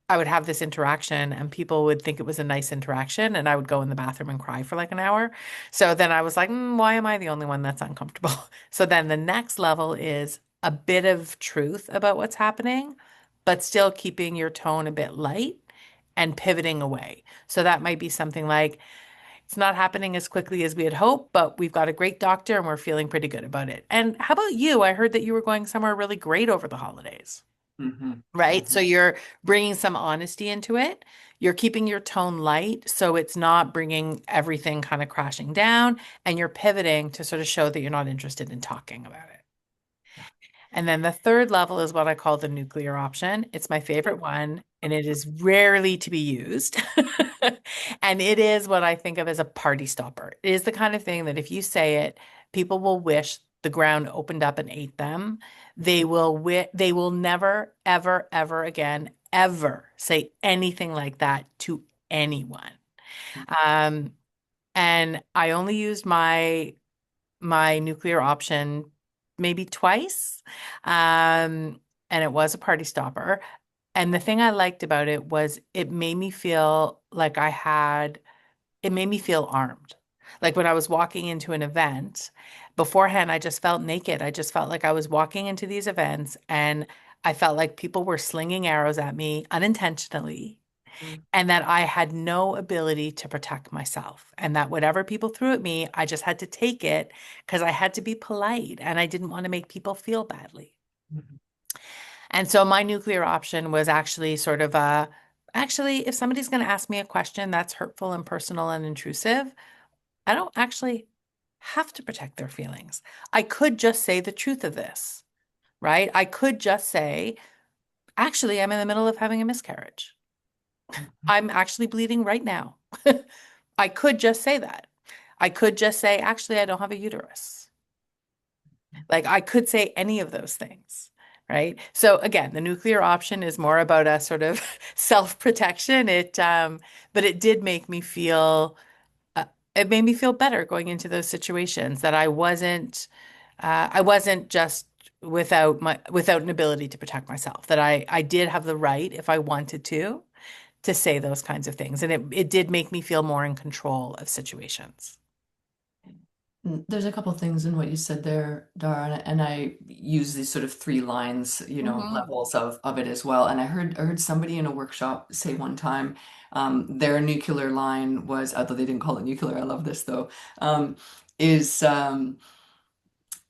I would have this interaction and people would think it was a nice interaction and I would go in the bathroom and cry for like an hour. So then I was like, why am I the only one that's uncomfortable? So then the next level is a bit of truth about what's happening, but still keeping your tone a bit light and pivoting away. So that might be something like, it's not happening as quickly as we had hoped, but we've got a great doctor and we're feeling pretty good about it. And how about you? I heard that you were going somewhere really great over the holidays. Hmm. Right. So Hmm. you're bringing some honesty into it. you're keeping your tone light so it's not bringing everything kind of crashing down, and you're pivoting to sort of show that you're not interested in talking about it. And then the third level is what I call the nuclear option. It's my favorite one, and it is rarely to be used. And it is what I think of as a party stopper. It is the kind of thing that if you say it, people will wish the ground opened up and ate them. They will never, ever, ever again, ever say anything like that to anyone. Um, and I only used my nuclear option maybe twice. And it was a party stopper. And the thing I liked about it was it made me feel like it made me feel armed. Like when I was walking into an event, beforehand, I just felt naked. I just felt like I was walking into these events and I felt like people were slinging arrows at me unintentionally Mm. and that I had no ability to protect myself. And that whatever people threw at me, I just had to take it because I had to be polite and I didn't want to make people feel badly. Mhm. And so my nuclear option was actually sort of actually, if somebody's going to ask me a question that's hurtful and personal and intrusive, I don't actually have to protect their feelings. I could just say the truth of this, right? I could just say, actually, I'm in the middle of having a miscarriage. I'm actually bleeding right now. I could just say that. I could just say, actually, I don't have a uterus. Like I could say any of those things, right? So again, the nuclear option is more about a sort of self-protection. But it did make me feel, uh, it made me feel better going into those situations that I wasn't just without an ability to protect myself, that I did have the right, if I wanted to say those kinds of things. And it did make me feel more in control of situations. There's a couple things in what you said there, Dara, and I use these sort of three lines, Hmm. levels of it as well. And I heard somebody in a workshop say one time, their nuclear line was, although they didn't call it nuclear, I love this though, is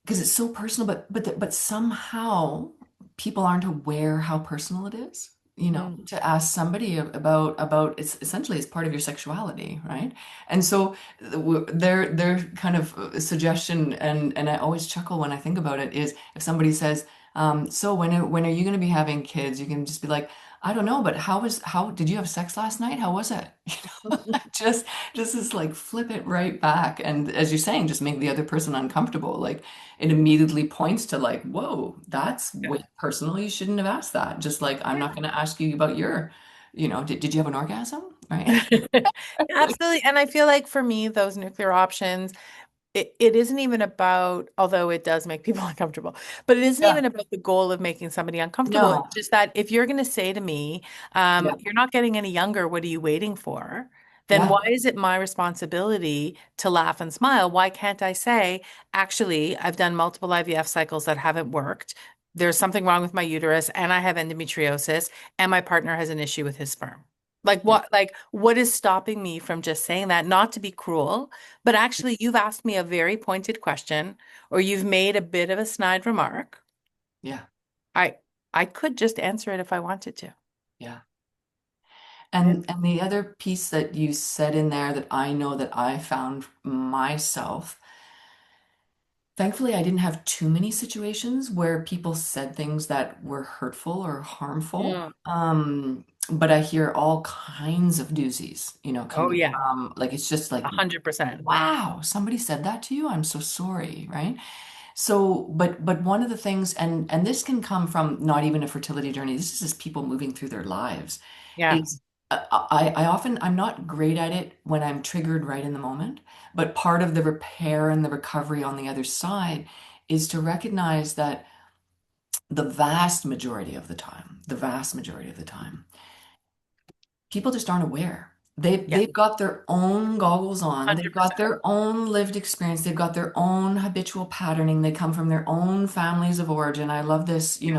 because it's so personal, but somehow people aren't aware how personal it is. Mm. To ask somebody about it's essentially it's part of your sexuality, right? And so their kind of suggestion, and I always chuckle when I think about it, is if somebody says, so when are you going to be having kids? You can just be like, I don't know, but how did you have sex last night? How was it? Just just like flip it right back, and as you're saying, just make the other person uncomfortable. Like it immediately points to like, whoa, that's Yeah. way personal. You shouldn't have asked that. Just like I'm not going to ask you about your, did you have an orgasm? Right? Like, Absolutely. And I feel like for me, those nuclear options, it isn't even about, although it does make people uncomfortable, but it isn't yeah, even about the goal of making somebody uncomfortable. It's no, just that if you're going to say to me, yeah, you're not getting any younger, what are you waiting for? Then yeah, why is it my responsibility to laugh and smile? Why can't I say, actually, I've done multiple IVF cycles that haven't worked. There's something wrong with my uterus, and I have endometriosis, and my partner has an issue with his sperm. yeah, Like what is stopping me from just saying that, not to be cruel, but actually, you've asked me a very pointed question, or you've made a bit of a snide remark. yeah, I I could just answer it if I wanted to. yeah. It- And the other piece that you said in there that I know that I found myself. Thankfully, I didn't have too many situations where people said things that were hurtful or harmful. Mm. But I hear all kinds of doozies, Oh coming yeah, from like it's just like, 100%. wow, somebody said that to you. I'm so sorry, right? So, but one of the things, and this can come from not even a fertility journey. This is just people moving through their lives. Yeah, Is I often I'm not great at it when I'm triggered right in the moment, but part of the repair and the recovery on the other side is to recognize that the vast majority of the time, the vast majority of the time, people just aren't aware. yeah, They've got their own goggles on. They've got 100%. their own lived experience. They've got their own habitual patterning. They come from their own families of origin. I love this, Yeah.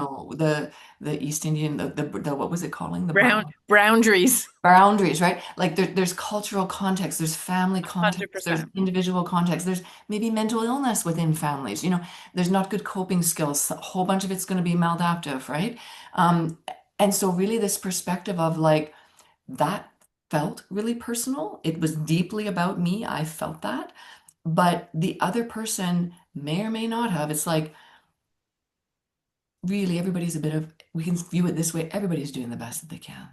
the East Indian, the what was it calling? The Boundaries, boundaries, right? Like there's cultural context, there's family context, there's 100%. individual context, there's maybe mental illness within families. There's not good coping skills. A whole bunch of it's going to be maladaptive, right? Um, and so really this perspective of like that felt really personal. It was deeply about me. I felt that. But the other person may or may not have. It's like, really, everybody's a bit of, we can view it this way, everybody's doing the best that they can,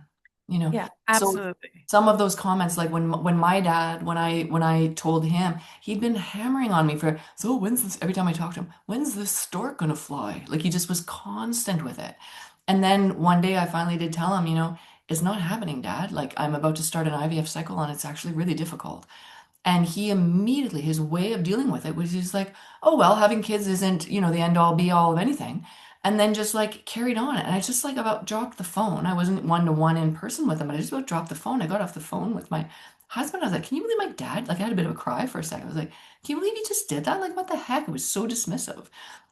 you know? Yeah, So absolutely. some of those comments, like when my dad, when I told him, he'd been hammering on me for, so when's this, every time I talked to him, when's this stork gonna fly? Like he just was constant with it. And then one day I finally did tell him, it's not happening, Dad. Like I'm about to start an IVF cycle and it's actually really difficult. And he immediately, his way of dealing with it was he's like, oh, well, having kids isn't, the end all be all of anything. And then just like carried on. And I just like about dropped the phone. I wasn't one to one in person with him, but I just about dropped the phone. I got off the phone with my husband. I was like, can you believe my dad? Like I had a bit of a cry for a second. I was like, can you believe he just did that? Like, what the heck? It was so dismissive.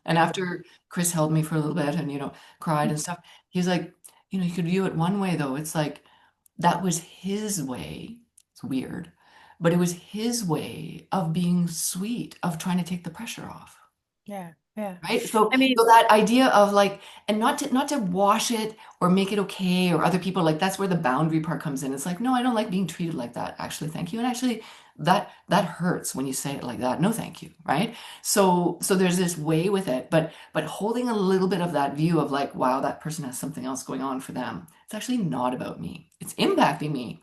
And after Chris held me for a little bit and, cried and stuff, he's like, you could view it one way though. It's like, that was his way. It's weird, but it was his way of being sweet, of trying to take the pressure off. Yeah, yeah. Right? So, I mean, so that idea of like, and not to wash it or make it okay or other people like that's where the boundary part comes in. It's like, no, I don't like being treated like that. Actually, thank you. And actually, that hurts when you say it like that. No, thank you. Right? So there's this way with it, but holding a little bit of that view of like, wow, that person has something else going on for them. It's actually not about me. It's impacting me,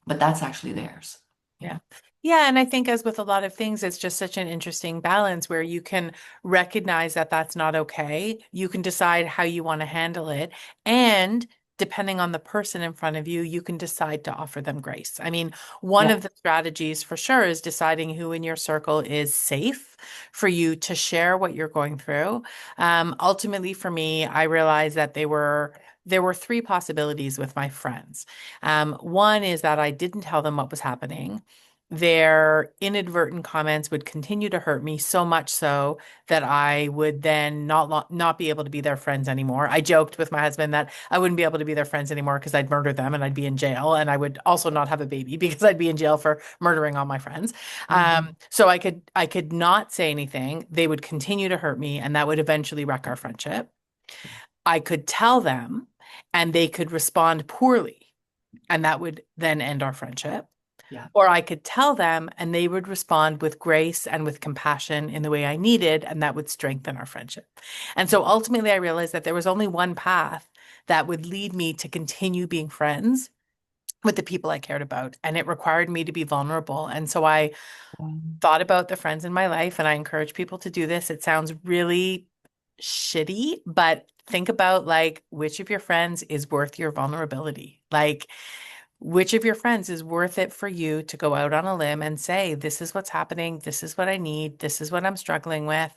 but that's actually theirs. You yeah. know? Yeah. And I think, as with a lot of things, it's just such an interesting balance where you can recognize that that's not okay. You can decide how you want to handle it. And depending on the person in front of you, you can decide to offer them grace. I mean, one Yeah. of the strategies for sure is deciding who in your circle is safe for you to share what you're going through. Ultimately, for me, I realized that there were three possibilities with my friends. One is that I didn't tell them what was happening. Their inadvertent comments would continue to hurt me so much so that I would then not be able to be their friends anymore. I joked with my husband that I wouldn't be able to be their friends anymore because I'd murder them and I'd be in jail, and I would also not have a baby because I'd be in jail for murdering all my friends. Mhm. So I could not say anything. They would continue to hurt me, and that would eventually wreck our friendship. I could tell them, and they could respond poorly, and that would then end our friendship. Yeah. Or I could tell them and they would respond with grace and with compassion in the way I needed, and that would strengthen our friendship. And so ultimately, I realized that there was only one path that would lead me to continue being friends with the people I cared about. And it required me to be vulnerable. And so I thought about the friends in my life, and I encourage people to do this. It sounds really shitty, but think about like which of your friends is worth your vulnerability. Like, which of your friends is worth it for you to go out on a limb and say, this is what's happening, this is what I need, this is what I'm struggling with.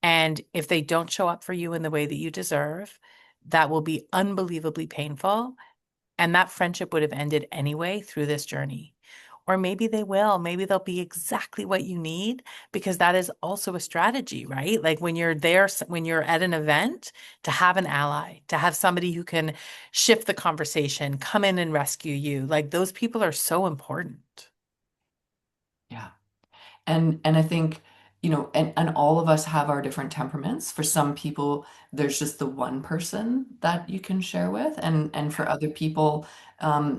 And if they don't show up for you in the way that you deserve, that will be unbelievably painful. And that friendship would have ended anyway through this journey. Or maybe they will. Maybe they'll be exactly what you need, because that is also a strategy, right? Like when you're there, when you're at an event, to have an ally, to have somebody who can shift the conversation, come in and rescue you. Like those people are so important. Yeah. And I think, and all of us have our different temperaments. For some people, there's just the one person that you can share with, and for other people,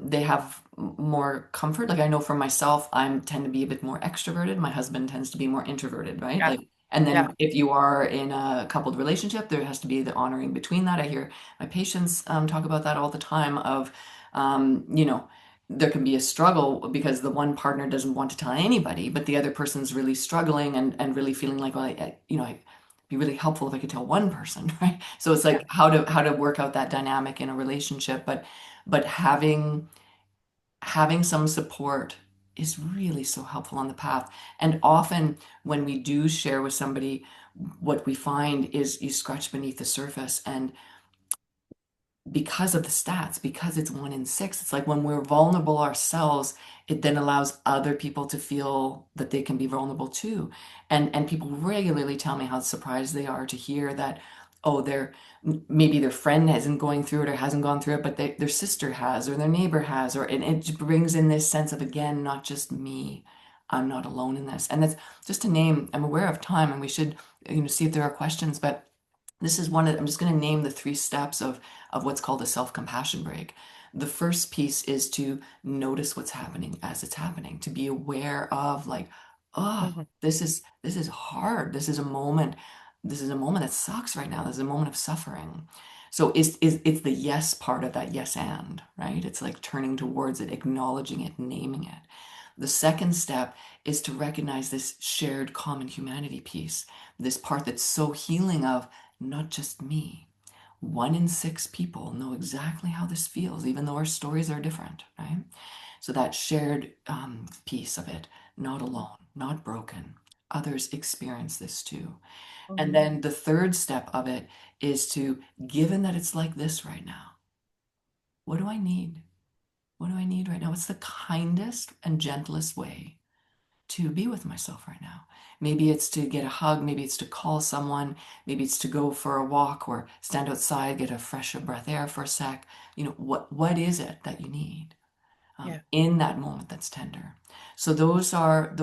they have more comfort. Like I know for myself, I tend to be a bit more extroverted. My husband tends to be more introverted, right? Yeah. Like, and Yeah. then if you are in a coupled relationship, there has to be the honoring between that. I hear my patients talk about that all the time of, um, you know, there can be a struggle because the one partner doesn't want to tell anybody, but the other person's really struggling and really feeling like, well, it'd be really helpful if I could tell one person, right? So it's Yeah. like how to work out that dynamic in a relationship, but having some support is really so helpful on the path. And often when we do share with somebody, what we find is you scratch beneath the surface, and because of the stats, because it's 1 in 6, it's like when we're vulnerable ourselves, it then allows other people to feel that they can be vulnerable too. And people regularly tell me how surprised they are to hear that, oh, maybe their friend isn't going through it or hasn't gone through it, but their sister has or their neighbor has, and it just brings in this sense of, again, not just me. I'm not alone in this. And that's just to name, I'm aware of time and we should, see if there are questions, but this is I'm just going to name the 3 steps of what's called a self-compassion break. the first piece is to notice what's happening as it's happening, to be aware of like, oh, Mhm. this is hard. This is a moment that sucks right now. This is a moment of suffering. So it's the yes part of that yes and, right? It's like turning towards it, acknowledging it, naming it. The second step is to recognize this shared common humanity piece, this part that's so healing of not just me. 1 in 6 people know exactly how this feels, even though our stories are different, right? So that shared piece of it, not alone, not broken. Others experience this too. And Mhm. then the third step of it is to, given that it's like this right now, what do I need? What do I need right now? What's the kindest and gentlest way to be with myself right now? Maybe it's to get a hug, maybe it's to call someone, maybe it's to go for a walk or stand outside, get a fresh breath air for a sec. What is it that you need? Yeah. In that moment that's tender. So those are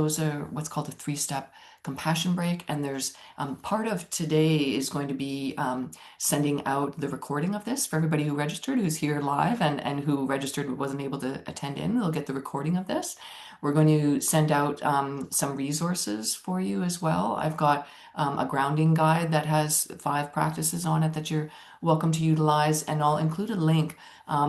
what's called a three-step compassion break. And there's part of today is going to be sending out the recording of this for everybody who registered, who's here live, and who registered but wasn't able to attend in. They'll get the recording of this. We're going to send out some resources for you as well. I've got a grounding guide that has 5 practices on it that you're welcome to utilize, and I'll include a link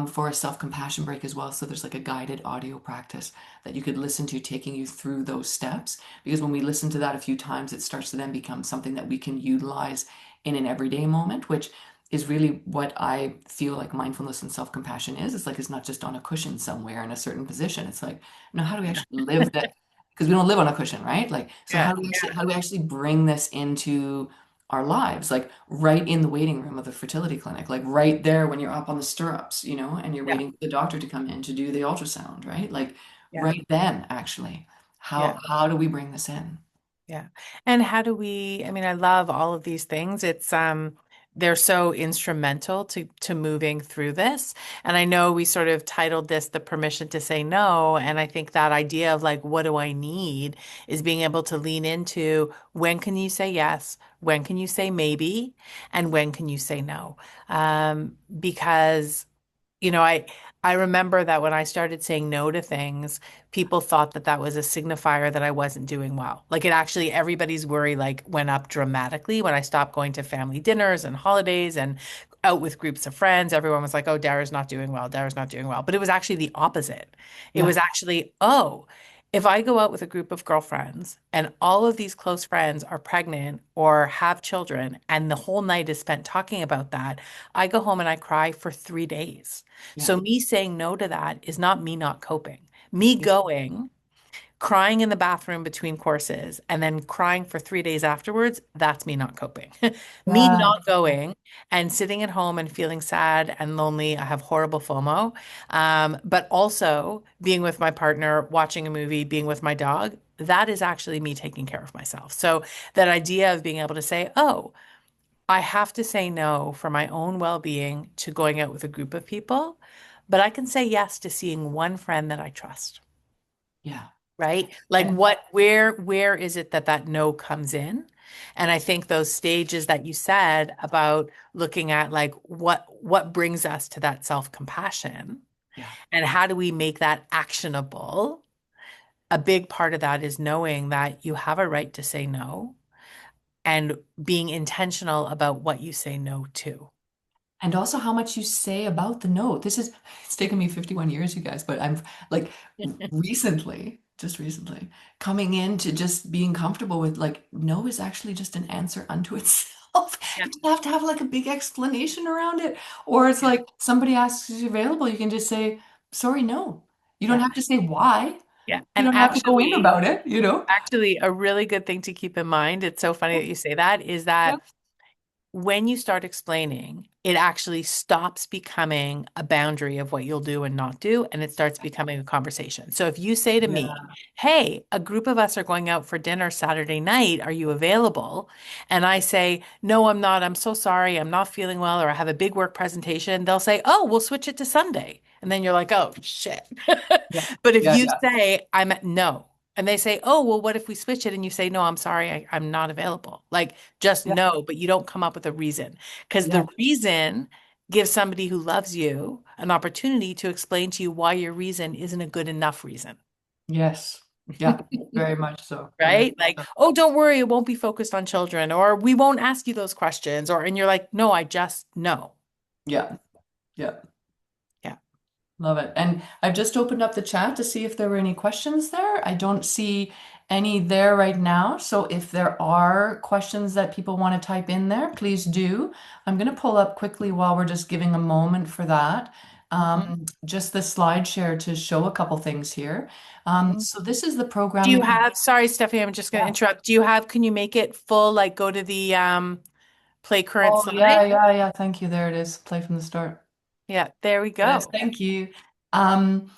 for a self-compassion break as well. So there's like a guided audio practice that you could listen to taking you through those steps. Because when we listen to that a few times, it starts to then become something that we can utilize in an everyday moment, which is really what I feel like mindfulness and self-compassion is. It's like it's not just on a cushion somewhere in a certain position. It's like, no, how do we Yeah. actually live that? Because we don't live on a cushion, right? Like, so Yeah. how do we actually bring this into our lives, like right in the waiting room of the fertility clinic, like right there when you're up on the stirrups, and you're Yeah. waiting for the doctor to come in to do the ultrasound, right? Like Yeah. right then, actually, Yeah. how do we bring this in? Yeah. And how do we, I mean, I love all of these things. They're so instrumental to moving through this. And I know we sort of titled this The Permission to Say No. And I think that idea of like, what do I need is being able to lean into when can you say yes? When can you say maybe? And when can you say no? Because I remember that when I started saying no to things, people thought that that was a signifier that I wasn't doing well. Like it actually, everybody's worry like went up dramatically when I stopped going to family dinners and holidays and out with groups of friends. Everyone was like, "Oh, Dara's not doing well. Dara's not doing well." But it was actually the opposite. It Yeah, was actually, "Oh, if I go out with a group of girlfriends and all of these close friends are pregnant or have children, and the whole night is spent talking about that, I go home and I cry for 3 days." yeah, So me saying no to that is not me not coping. Me yeah, going, crying in the bathroom between courses, and then crying for 3 days afterwards, that's me not coping. Me yeah, not going and sitting at home and feeling sad and lonely. I have horrible FOMO. But also being with my partner, watching a movie, being with my dog, that is actually me taking care of myself. So that idea of being able to say, oh, I have to say no for my own well-being to going out with a group of people, but I can say yes to seeing one friend that I trust, yeah. right? Like And where is it that that no comes in? And I think those stages that you said about looking at like what brings us to that self-compassion yeah. and how do we make that actionable? A big part of that is knowing that you have a right to say no and being intentional about what you say no to. And also how much you say about the no. It's taken me 51 years, you guys, but I'm like just recently, coming into just being comfortable with like, no is actually just an answer unto itself. Yeah. You don't have to have like a big explanation around it. Or it's Yeah. like somebody asks if you're available, you can just say, sorry, no. You don't Yeah. have to say why. Yeah. You And don't have to go in about it. actually, a really good thing to keep in mind, it's so funny that you say that, is Yeah. that when you start explaining, it actually stops becoming a boundary of what you'll do and not do, and it starts becoming a conversation. So if you say to me, Yeah. hey, a group of us are going out for dinner Saturday night, are you available? And I say, no, I'm not. I'm so sorry. I'm not feeling well, or I have a big work presentation. They'll say, oh, we'll switch it to Sunday. And then you're like, oh, shit. Yeah. But if Yeah. you Yeah. say, I'm at no, and they say, oh, well, what if we switch it? And you say, no, I'm sorry, I'm not available. Like, just Yeah. no, but you don't come up with a reason. Because Yeah. the reason give somebody who loves you an opportunity to explain to you why your reason isn't a good enough reason. Yes. Yeah, very much so. Very Right? much Like, so. oh, don't worry, it won't be focused on children, or we won't ask you those questions, or and you're like, no, I just know. Yeah. Yeah. Yeah. Love it. And I've just opened up the chat to see if there were any questions there. I don't see any there right now. So if there are questions that people want to type in there, please do. I'm going to pull up quickly while we're just giving a moment for that. Mhm. Just the slide share to show a couple things here. Mhm. So this is the Do you programming. have, sorry, Stephanie, I'm just going to Yeah. interrupt. Do you have, can you make it full, like go to the play current Oh, slide? yeah, yeah, yeah. Thank you. There it is. Play from the start. Yeah, there we Yes, go. thank you. Um,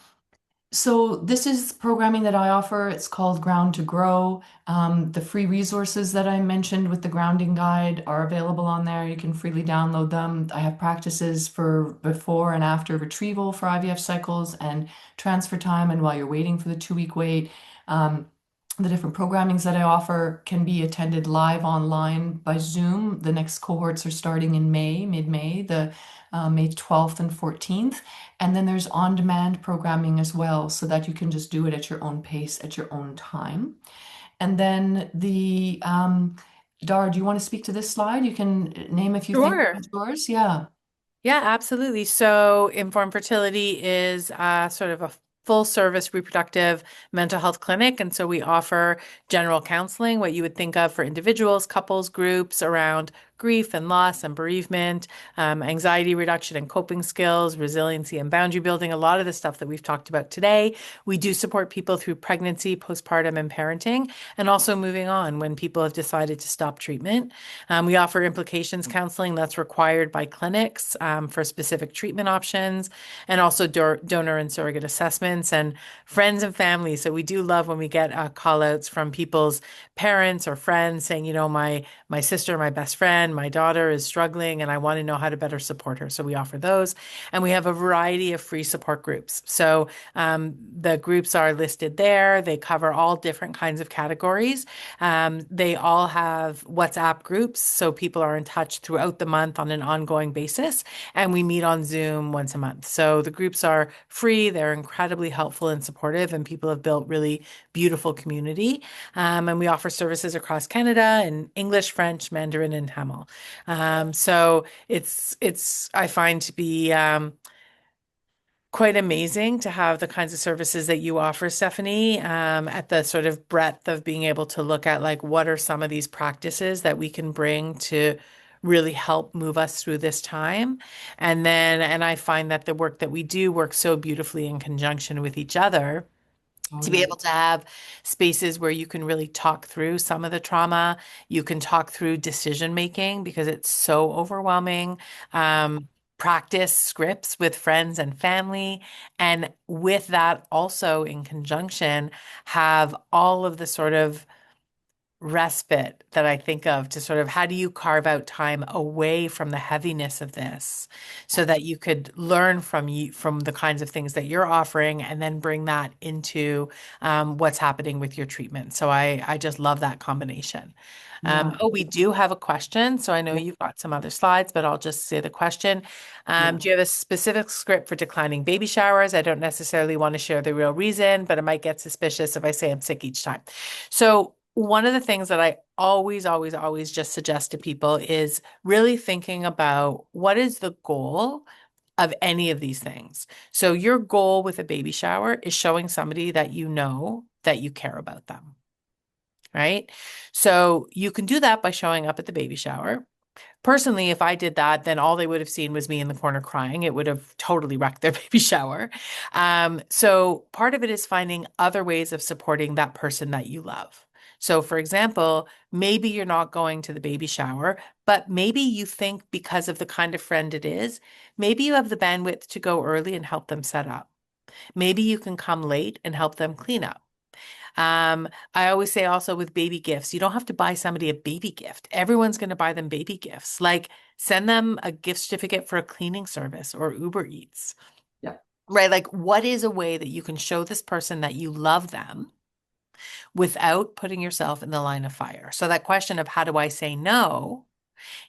So this is programming that I offer. It's called Ground to Grow. The free resources that I mentioned with the grounding guide are available on there. You can freely download them. I have practices for before and after retrieval for IVF cycles and transfer time and while you're waiting for the 2-week wait. The different programmings that I offer can be attended live online by Zoom. The next cohorts are starting in May, mid-May, the May 12th and 14th. And then there's on-demand programming as well, so that you can just do it at your own pace, at your own time. And then Dara, do you want to speak to this slide? You can name if you think Sure. it's yours. Yeah. Yeah, absolutely. So, Informed Fertility is sort of a full service reproductive mental health clinic. And so we offer general counseling, what you would think of for individuals, couples, groups around grief and loss and bereavement, anxiety reduction and coping skills, resiliency and boundary building, a lot of the stuff that we've talked about today. We do support people through pregnancy, postpartum, and parenting, and also moving on when people have decided to stop treatment. We offer implications counseling that's required by clinics for specific treatment options, and also donor and surrogate assessments and friends and family. So we do love when we get call outs from people's parents or friends saying, you know, my sister, my best friend, my daughter is struggling and I want to know how to better support her. So we offer those. And we have a variety of free support groups. So the groups are listed there. They cover all different kinds of categories. They all have WhatsApp groups, so people are in touch throughout the month on an ongoing basis, and we meet on Zoom once a month. So the groups are free, they're incredibly helpful and supportive, and people have built really beautiful community. And we offer services across Canada in English, French, Mandarin, and Tamil. So it's I find to be quite amazing to have the kinds of services that you offer, Stephanie, at the sort of breadth of being able to look at like what are some of these practices that we can bring to really help move us through this time. And I find that the work that we do works so beautifully in conjunction with each other to be Totally. able to have spaces where you can really talk through some of the trauma. You can talk through decision making because it's so overwhelming. Practice scripts with friends and family. And with that, also in conjunction, have all of the sort of respite that I think of to sort of how do you carve out time away from the heaviness of this so that you could learn from the kinds of things that you're offering and then bring that into what's happening with your treatment. So I just love that combination. Yeah. Oh, we do have a question. So I know Yeah. you've got some other slides, but I'll just say the question. Yeah. Do you have a specific script for declining baby showers? I don't necessarily want to share the real reason, but it might get suspicious if I say I'm sick each time. So one of the things that I always, always, always just suggest to people is really thinking about what is the goal of any of these things. So your goal with a baby shower is showing somebody that you know that you care about them, right? So you can do that by showing up at the baby shower. Personally, if I did that, then all they would have seen was me in the corner crying. It would have totally wrecked their baby shower. So part of it is finding other ways of supporting that person that you love. So, for example, maybe you're not going to the baby shower, but maybe you think because of the kind of friend it is, maybe you have the bandwidth to go early and help them set up. Maybe you can come late and help them clean up. I always say also with baby gifts, you don't have to buy somebody a baby gift. Everyone's going to buy them baby gifts. Like send them a gift certificate for a cleaning service or Uber Eats, Yeah. right? Like what is a way that you can show this person that you love them without putting yourself in the line of fire? So that question of how do I say no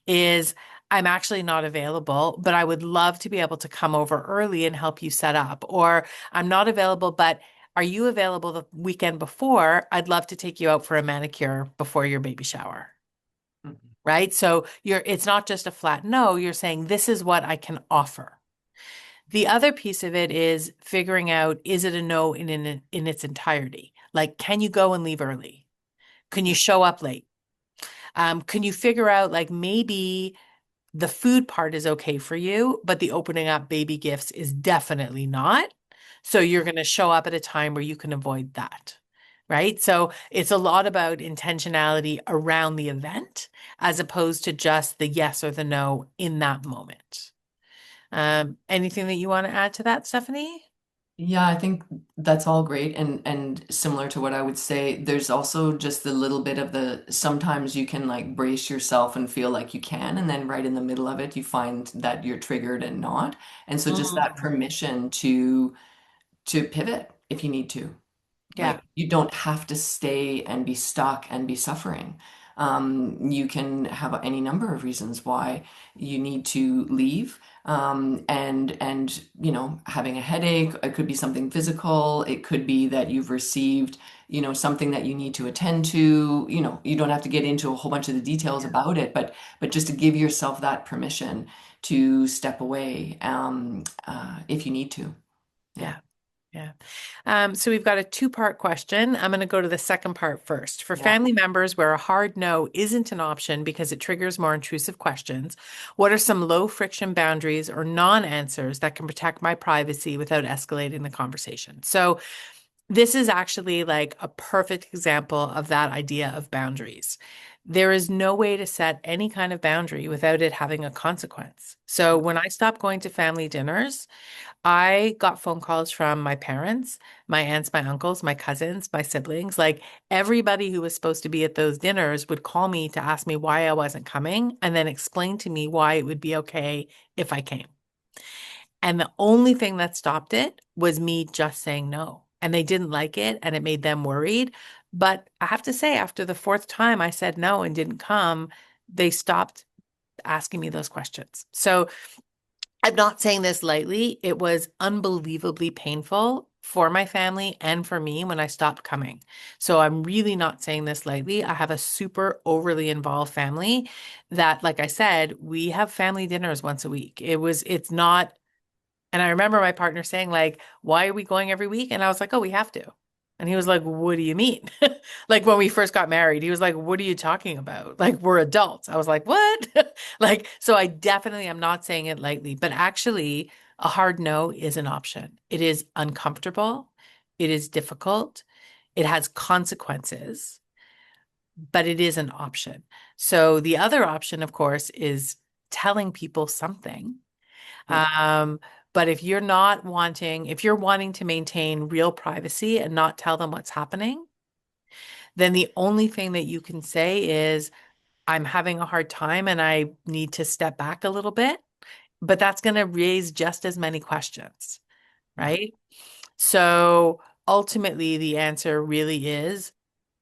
is I'm actually not available, but I would love to be able to come over early and help you set up. Or I'm not available, but are you available the weekend before? I'd love to take you out for a manicure before your baby shower. Mhm. Right? So it's not just a flat no, you're saying this is what I can offer. The other piece of it is figuring out, is it a no in its entirety? Like, can you go and leave early? Can you show up late? Can you figure out like maybe the food part is okay for you, but the opening up baby gifts is definitely not. So you're going to show up at a time where you can avoid that. Right. So it's a lot about intentionality around the event as opposed to just the yes or the no in that moment. Anything that you want to add to that, Stephanie? Yeah, I think that's all great and similar to what I would say. There's also just the little bit of the sometimes you can like brace yourself and feel like you can, and then right in the middle of it, you find that you're triggered and not. And so just that Mm, permission to pivot if you need to. yeah. Like you don't have to stay and be stuck and be suffering. You can have any number of reasons why you need to leave. And having a headache, it could be something physical. It could be that you've received, something that you need to attend to. You don't have to get into a whole bunch of the details Yeah. about it, but just to give yourself that permission to step away if you need to. Yeah. Yeah. Yeah. So we've got a two-part question. I'm going to go to the second part first. For Yeah. family members where a hard no isn't an option because it triggers more intrusive questions, what are some low friction boundaries or non-answers that can protect my privacy without escalating the conversation? So this is actually like a perfect example of that idea of boundaries. There is no way to set any kind of boundary without it having a consequence. So when I stopped going to family dinners, I got phone calls from my parents, my aunts, my uncles, my cousins, my siblings. Like everybody who was supposed to be at those dinners would call me to ask me why I wasn't coming and then explain to me why it would be okay if I came. And the only thing that stopped it was me just saying no. And they didn't like it and it made them worried. But I have to say, after the fourth time I said no and didn't come, they stopped asking me those questions. So I'm not saying this lightly. It was unbelievably painful for my family and for me when I stopped coming. So I'm really not saying this lightly. I have a super overly involved family that, like I said, we have family dinners once a week. It's not, and I remember my partner saying, like, why are we going every week? And I was like, oh, we have to. And he was like, what do you mean? Like when we first got married, he was like, what are you talking about? Like we're adults. I was like, what? Like, so I definitely am not saying it lightly, but actually a hard no is an option. It is uncomfortable. It is difficult. It has consequences, but it is an option. So the other option, of course, is telling people something. Yeah. Um, but if you're wanting to maintain real privacy and not tell them what's happening, then the only thing that you can say is, I'm having a hard time and I need to step back a little bit. But that's going to raise just as many questions, Yeah. right? So ultimately, the answer really is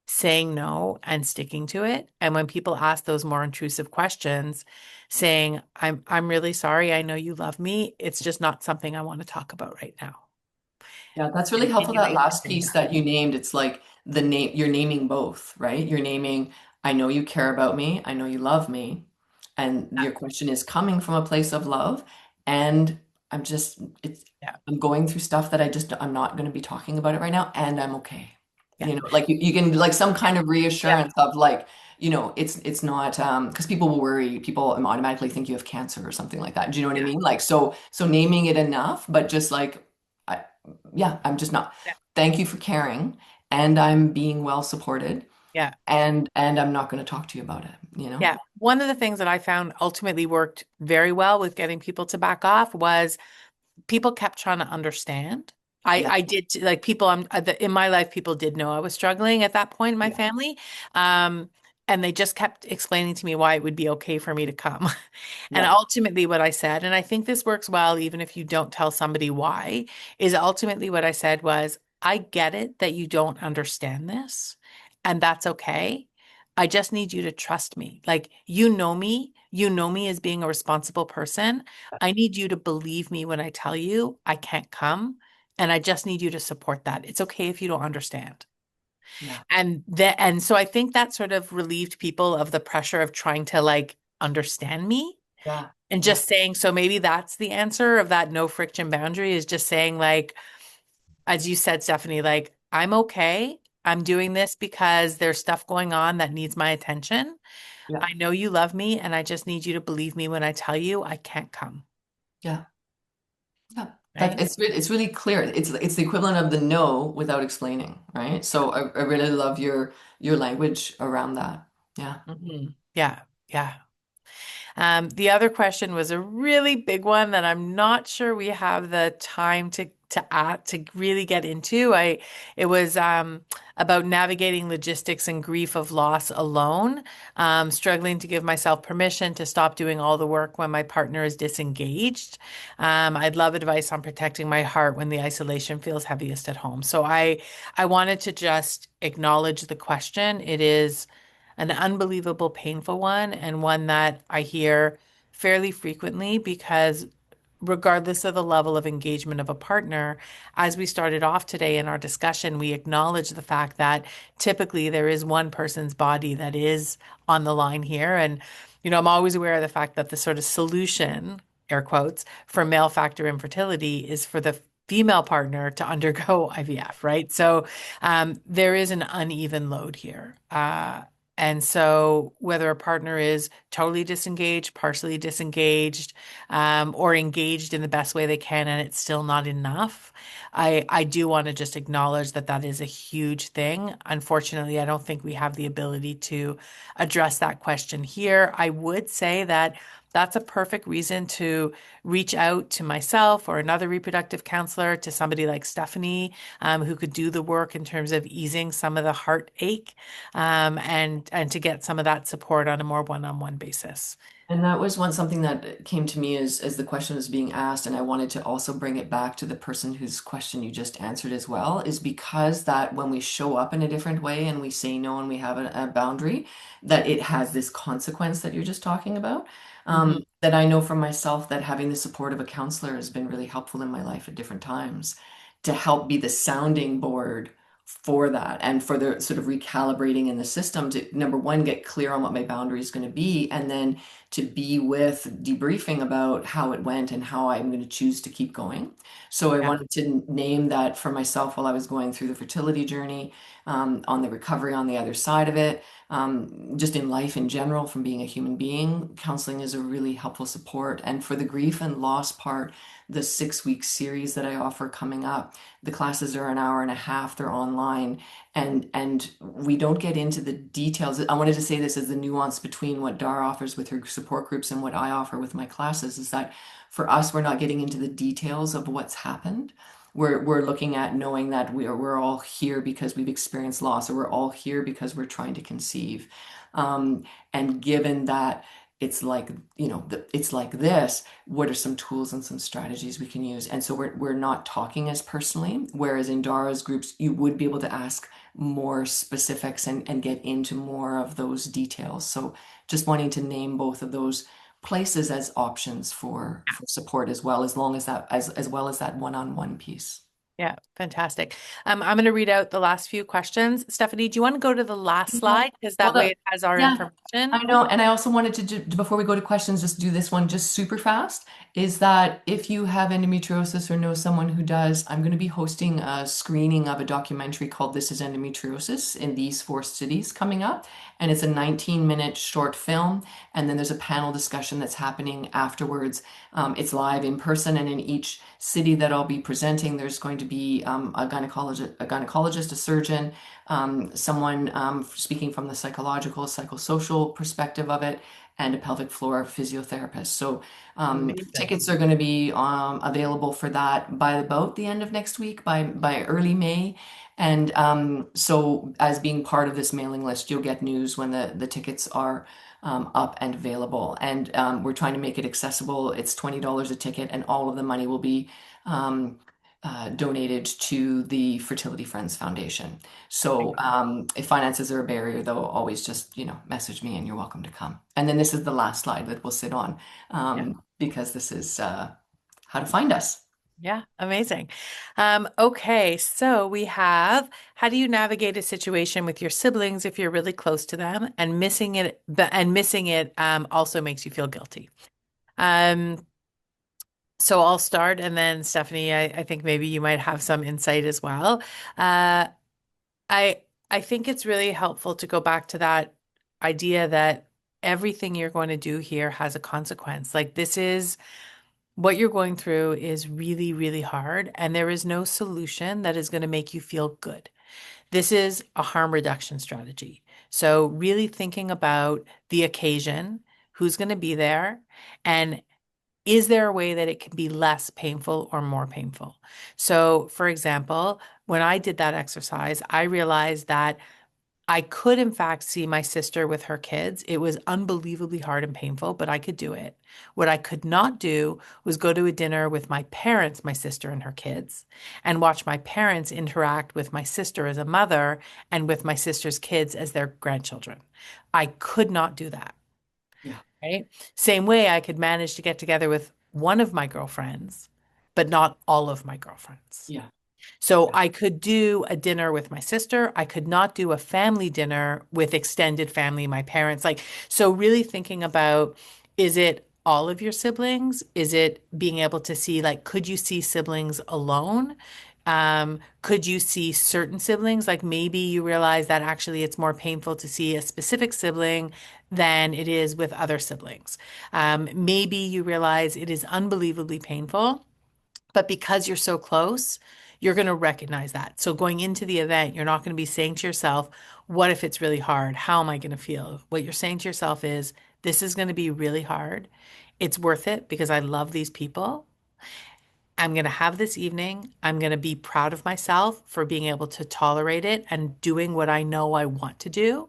saying no and sticking to it. And when people ask those more intrusive questions, saying, I'm really sorry, I know you love me. It's just not something I want to talk about right now. Yeah, that's really And helpful. you That need to last say piece that. that you named, it's like the name, you're naming both, right? You're naming, I know you care about me, I know you love me. And your question is coming from a place of love. And I'm just, it's, Yeah. I'm going through stuff that I'm not going to be talking about it right now, and I'm okay. Yeah. Like you can like some Yeah. kind of Yeah. reassurance of like, it's not because people will worry, people automatically think you have cancer or something like that. Do you know what I Yeah. mean? Like so naming it enough, but just like I, yeah, I'm just not. Yeah. Thank you for caring, and I'm being well supported, Yeah. and I'm not going to talk to you about it, Yeah. One of the things that I found ultimately worked very well with getting people to back off was people kept trying to understand. Yeah, I did like people in my life, people did know I was struggling at that point in my yeah, family. Um, and they just kept explaining to me why it would be okay for me to come. And yeah, ultimately what I said, and I think this works well, even if you don't tell somebody why, is ultimately what I said was, I get it that you don't understand this, and that's okay. I just need you to trust me. Like, you know me. You know me as being a responsible person. I need you to believe me when I tell you I can't come. And I just need you to support that. It's okay if you don't understand. Yeah. And so I think that sort of relieved people of the pressure of trying to like understand me Yeah. and Yeah. just saying, so maybe that's the answer of that no friction boundary is just saying like, as you said, Stephanie, like, I'm okay. I'm doing this because there's stuff going on that needs my attention. Yeah. I know you love me, and I just need you to believe me when I tell you I can't come. Yeah. Yeah, that Right? it's really clear. It's the equivalent of the no without explaining, right? So I really love your language around that. Yeah. Yeah. Yeah. The other question was a really big one that I'm not sure we have the time to really get into. It was about navigating logistics and grief of loss alone, struggling to give myself permission to stop doing all the work when my partner is disengaged. I'd love advice on protecting my heart when the isolation feels heaviest at home. So I wanted to just acknowledge the question. It is an unbelievable painful one and one that I hear fairly frequently because regardless of the level of engagement of a partner, as we started off today in our discussion, we acknowledge the fact that typically there is one person's body that is on the line here. And, I'm always aware of the fact that the sort of solution, air quotes, for male factor infertility is for the female partner to undergo IVF, right? So there is an uneven load here. And so, whether a partner is totally disengaged, partially disengaged, or engaged in the best way they can, and it's still not enough, I do want to just acknowledge that that is a huge thing. Unfortunately, I don't think we have the ability to address that question here. I would say that that's a perfect reason to reach out to myself or another reproductive counselor, to somebody like Stephanie, who could do the work in terms of easing some of the heartache, and to get some of that support on a more one-on-one basis. And that was something that came to me as the question was being asked, and I wanted to also bring it back to the person whose question you just answered as well, is because that when we show up in a different way and we say no and we have a boundary, that it has this consequence that you're just talking about. Mhm. That I know for myself that having the support of a counselor has been really helpful in my life at different times to help be the sounding board for that and for the sort of recalibrating in the system to number one, get clear on what my boundary is going to be, and then to be with debriefing about how it went and how I'm going to choose to keep going. So I Yeah. wanted to name that for myself while I was going through the fertility journey, on the recovery on the other side of it, just in life in general, from being a human being. Counseling is a really helpful support. And for the grief and loss part, the 6 week series that I offer coming up, the classes are an hour and a half, they're online, and we don't get into the details. I wanted to say this as the nuance between what Dara offers with her support groups and what I offer with my classes is that for us, we're not getting into the details of what's happened. We're looking at knowing that we're all here because we've experienced loss, or we're all here because we're trying to conceive. And given that it's like, it's like this, what are some tools and some strategies we can use? And so we're not talking as personally, whereas in Dara's groups, you would be able to ask more specifics and get into more of those details. So just wanting to name both of those places as options for support as well, as long as that as well as that one-on-one piece. Yeah, fantastic. I'm going to read out the last few questions. Stephanie, do you want to go to the last Yeah. slide? Because Well, that way it has our yeah, information. I know. And I also wanted to before we go to questions, just do this one just super fast. Is that if you have endometriosis or know someone who does, I'm going to be hosting a screening of a documentary called This is Endometriosis in these four cities coming up. And it's a 19-minute short film. And then there's a panel discussion that's happening afterwards. It's live in person, and in each city that I'll be presenting, there's going to be a gynecologist, a surgeon, someone speaking from the psychological, psychosocial perspective of it, and a pelvic floor physiotherapist. So Amazing. tickets are going to be available for that by about the end of next week, by early May. And so as being part of this mailing list, you'll get news when the tickets are up and available. And we're trying to make it accessible. It's $20 a ticket, and all of the money will be donated to the Fertility Friends Foundation. So if finances are a barrier, though, always just, message me and you're welcome to come. And then this is the last slide that we'll sit on, Yeah. because this is how to find us. Yeah, amazing. Okay, so we have how do you navigate a situation with your siblings if you're really close to them and missing it also makes you feel guilty. Um, so I'll start and then Stephanie, I think maybe you might have some insight as well. Uh, I I think it's really helpful to go back to that idea that everything you're going to do here has a consequence. Like this is what you're going through is really, really hard, and there is no solution that is going to make you feel good. This is a harm reduction strategy. So, really thinking about the occasion, who's going to be there, and is there a way that it can be less painful or more painful? So, for example, when I did that exercise, I realized that I could, in fact, see my sister with her kids. It was unbelievably hard and painful, but I could do it. What I could not do was go to a dinner with my parents, my sister and her kids, and watch my parents interact with my sister as a mother and with my sister's kids as their grandchildren. I could not do that. Yeah. Right. Same way I could manage to get together with one of my girlfriends, but not all of my girlfriends. Yeah. So I could do a dinner with my sister. I could not do a family dinner with extended family, my parents. Like, so really thinking about, is it all of your siblings? Is it being able to see, like, could you see siblings alone? Could you see certain siblings? Like maybe you realize that actually it's more painful to see a specific sibling than it is with other siblings. Maybe you realize it is unbelievably painful, but because you're so close, you're going to recognize that. So going into the event, you're not going to be saying to yourself, what if it's really hard? How am I going to feel? What you're saying to yourself is, this is going to be really hard. It's worth it because I love these people. I'm going to have this evening. I'm going to be proud of myself for being able to tolerate it and doing what I know I want to do.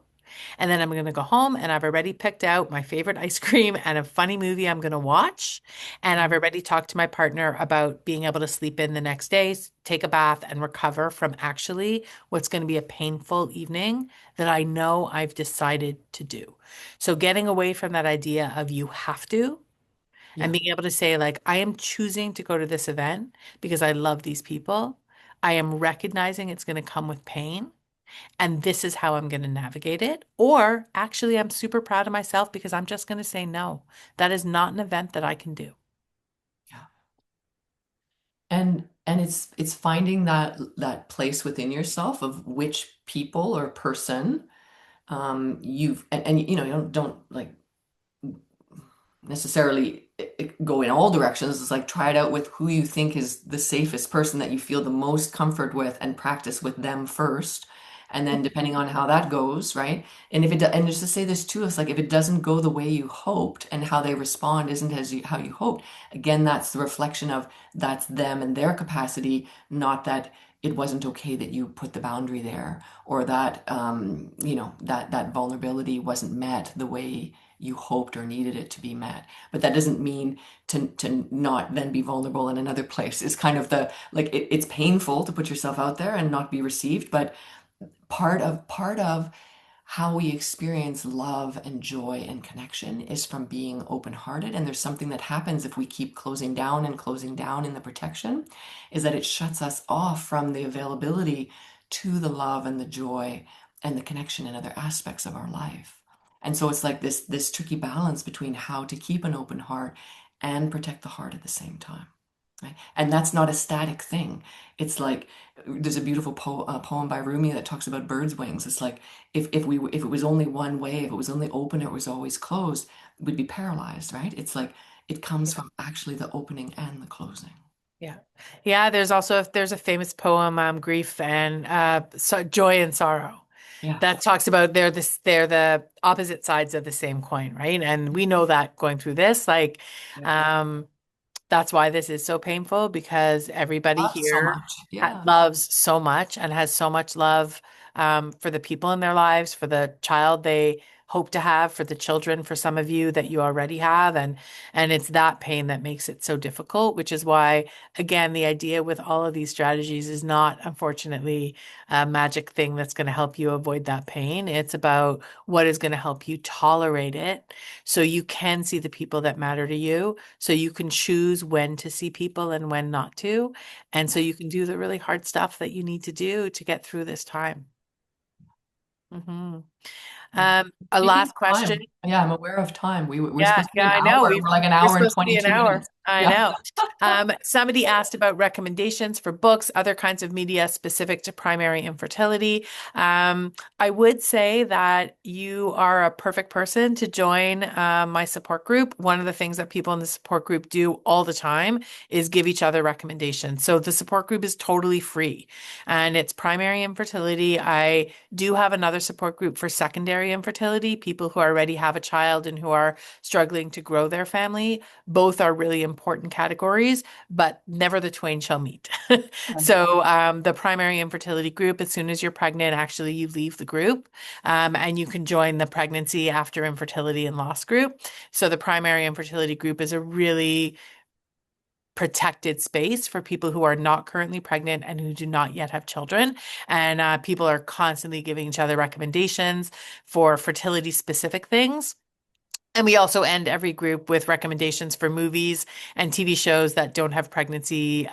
And then I'm going to go home and I've already picked out my favorite ice cream and a funny movie I'm going to watch. And I've already talked to my partner about being able to sleep in the next day, take a bath, and recover from actually what's going to be a painful evening that I know I've decided to do. So getting away from that idea of you have to and Yeah. being able to say, like, I am choosing to go to this event because I love these people. I am recognizing it's going to come with pain and this is how I'm going to navigate it. Or actually, I'm super proud of myself because I'm just going to say no. That is not an event that I can do. Yeah. And it's finding that place within yourself of which people or person you've and you don't like necessarily go in all directions. It's like try it out with who you think is the safest person that you feel the most comfort with and practice with them first. And then depending on how that goes, right? And if and just to say this too, it's like if it doesn't go the way you hoped and how they respond isn't how you hoped, again, that's the reflection of that's them and their capacity, not that it wasn't okay that you put the boundary there or that that vulnerability wasn't met the way you hoped or needed it to be met. But that doesn't mean to not then be vulnerable in another place. It's kind of the like it's painful to put yourself out there and not be received, but part of how we experience love and joy and connection is from being open-hearted. And there's something that happens if we keep closing down and closing down in the protection, is that it shuts us off from the availability to the love and the joy and the connection in other aspects of our life. And so it's like this tricky balance between how to keep an open heart and protect the heart at the same time. Right? And that's not a static thing. It's like there's a beautiful poem by Rumi that talks about birds' wings. It's like if it was only one way, if it was only open or it was always closed, we'd be paralyzed, right? It's like it comes from actually the opening and the closing. Yeah. Yeah. There's a famous poem, Grief and Joy and Sorrow, Yeah. that talks about they're the opposite sides of the same coin, right? And we know that going through this, like, Yeah. um, that's why this is so painful because everybody Love so here much. Yeah. loves so much and has so much love for the people in their lives, for the child they hope to have for the children for some of you that you already have. And it's that pain that makes it so difficult, which is why, again, the idea with all of these strategies is not, unfortunately, a magic thing that's going to help you avoid that pain. It's about what is going to help you tolerate it so you can see the people that matter to you, so you can choose when to see people and when not to. And so you can do the really hard stuff that you need to do to get through this time. hmm a Speaking last of question. time, yeah, I'm aware of time. We're Yeah, supposed to be yeah, an I know. hour. We're like an We're hour and supposed to be an 22 hour. minutes. I Yeah. know. Somebody asked about recommendations for books, other kinds of media specific to primary infertility. I would say that you are a perfect person to join my support group. One of the things that people in the support group do all the time is give each other recommendations. So the support group is totally free, and it's primary infertility. I do have another support group for secondary infertility, people who already have a child and who are struggling to grow their family. Both are really important categories, but never the twain shall meet. So the primary infertility group, as soon as you're pregnant, actually you leave the group, and you can join the pregnancy after infertility and loss group. So the primary infertility group is a really protected space for people who are not currently pregnant and who do not yet have children. And people are constantly giving each other recommendations for fertility specific things. And we also end every group with recommendations for movies and TV shows that don't have pregnancy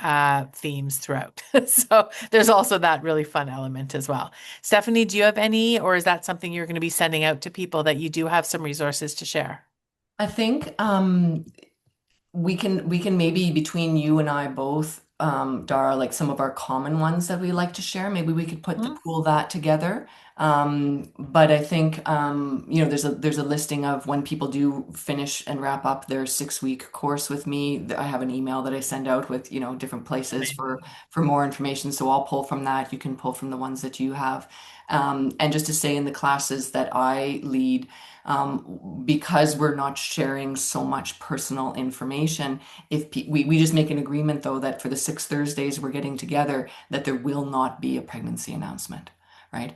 themes throughout. So there's also that really fun element as well. Stephanie, do you have any, or is that something you're going to be sending out to people that you do have some resources to share? I think we can maybe between you and I both, Dara, like some of our common ones that we like to share. Maybe we could put the Mhm. pool that together. But I think there's a listing of when people do finish and wrap up their 6-week course with me. I have an email that I send out with different places for more information. So I'll pull from that. You can pull from the ones that you have. And just to say in the classes that I lead, because we're not sharing so much personal information, if we just make an agreement though that for the 6 Thursdays we're getting together, that there will not be a pregnancy announcement, right?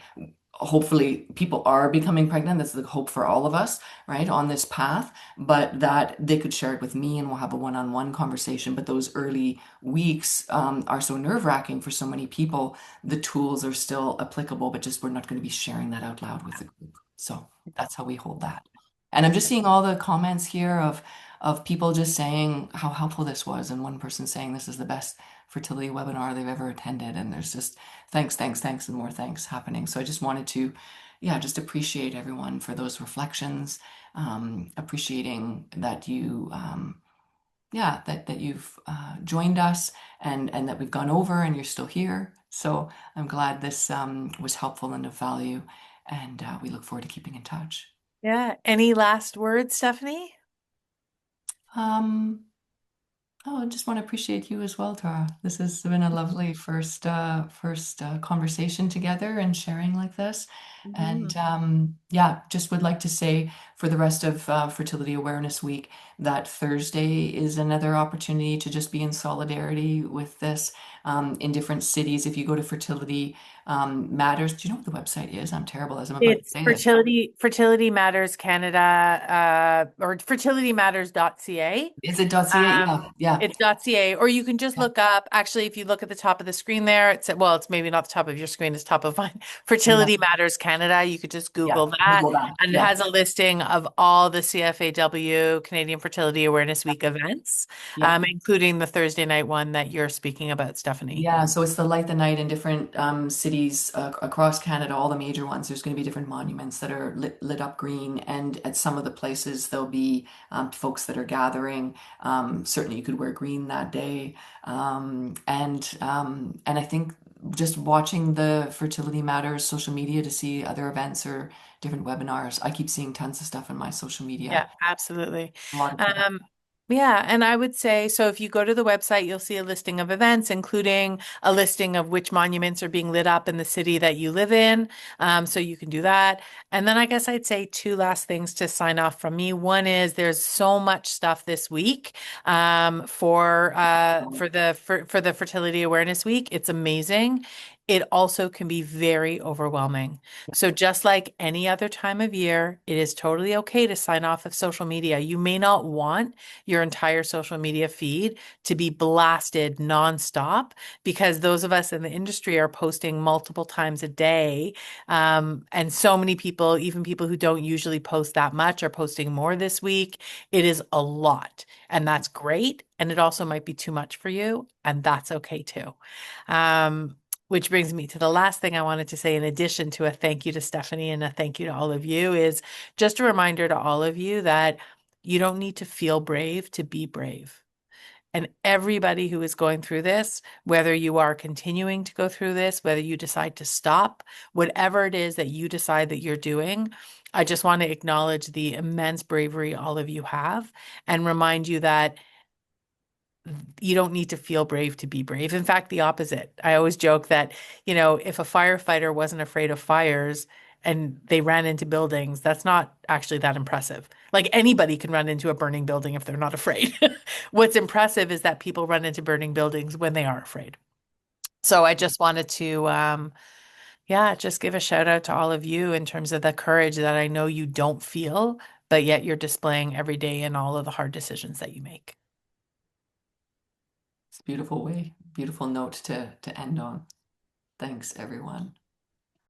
Hopefully people are becoming pregnant. That's the hope for all of us, right, on this path, but that they could share it with me and we'll have a one-on-one conversation. But those early weeks are so nerve-wracking for so many people. The tools are still applicable, but just we're not going to be sharing that out loud with the group. So that's how we hold that. And I'm just seeing all the comments here of people just saying how helpful this was, and one person saying this is the best fertility webinar they've ever attended. And there's just thanks, thanks, thanks, and more thanks happening. So I just wanted to, yeah, just appreciate everyone for those reflections, appreciating that that you've joined us and that we've gone over and you're still here. So I'm glad this was helpful and of value, and we look forward to keeping in touch. Yeah. Any last words, Stephanie? Um, Oh, I just want to appreciate you as well, Tara. This has been a lovely first conversation together and sharing like this. Mhm. And yeah, just would like to say for the rest of Fertility Awareness Week that Thursday is another opportunity to just be in solidarity with this in different cities. If you go to Fertility Matters, do you know what the website is? I'm terrible as I'm about to It's say this. Fertility Matters Canada, or fertilitymatters.ca. Is it .ca? Um, Yeah, yeah, it's .ca, or you can just yeah, look up. Actually, if you look at the top of the screen there, well, it's maybe not the top of your screen, it's top of mine. yeah, Fertility Matters Canada. You could just yeah. Google that, Google that. and it Yeah, has a listing of all the CFAW Canadian Fertility Awareness Week events, yeah. including the Thursday night one that you're speaking about, Stephanie. Yeah, so it's the Light the Night in different cities across Canada, all the major ones. There's going to be different monuments that are lit up green, and at some of the places there'll be folks that are gathering. Certainly, you could wear green that day, and I think just watching the Fertility Matters social media to see other events or different webinars. I keep seeing tons of stuff in my social media. Yeah, absolutely. A lot of people. Um, yeah, and I would say so if you go to the website, you'll see a listing of events, including a listing of which monuments are being lit up in the city that you live in. So you can do that. And then I guess I'd say two last things to sign off from me. One is there's so much stuff this week for the Fertility Awareness Week. It's amazing. it also can be very overwhelming. So just like any other time of year, it is totally okay to sign off of social media. You may not want your entire social media feed to be blasted nonstop because those of us in the industry are posting multiple times a day. And so many people, even people who don't usually post that much, are posting more this week. It is a lot, and that's great. And it also might be too much for you, and that's okay too. Which brings me to the last thing I wanted to say, in addition to a thank you to Stephanie and a thank you to all of you, is just a reminder to all of you that you don't need to feel brave to be brave. And everybody who is going through this, whether you are continuing to go through this, whether you decide to stop, whatever it is that you decide that you're doing, I just want to acknowledge the immense bravery all of you have and remind you that you don't need to feel brave to be brave. In fact, the opposite. I always joke that, if a firefighter wasn't afraid of fires and they ran into buildings, that's not actually that impressive. Like, anybody can run into a burning building if they're not afraid. What's impressive is that people run into burning buildings when they are afraid. So I just wanted to, yeah, just give a shout out to all of you in terms of the courage that I know you don't feel, but yet you're displaying every day in all of the hard decisions that you make. It's a beautiful note to end on. Thanks, everyone.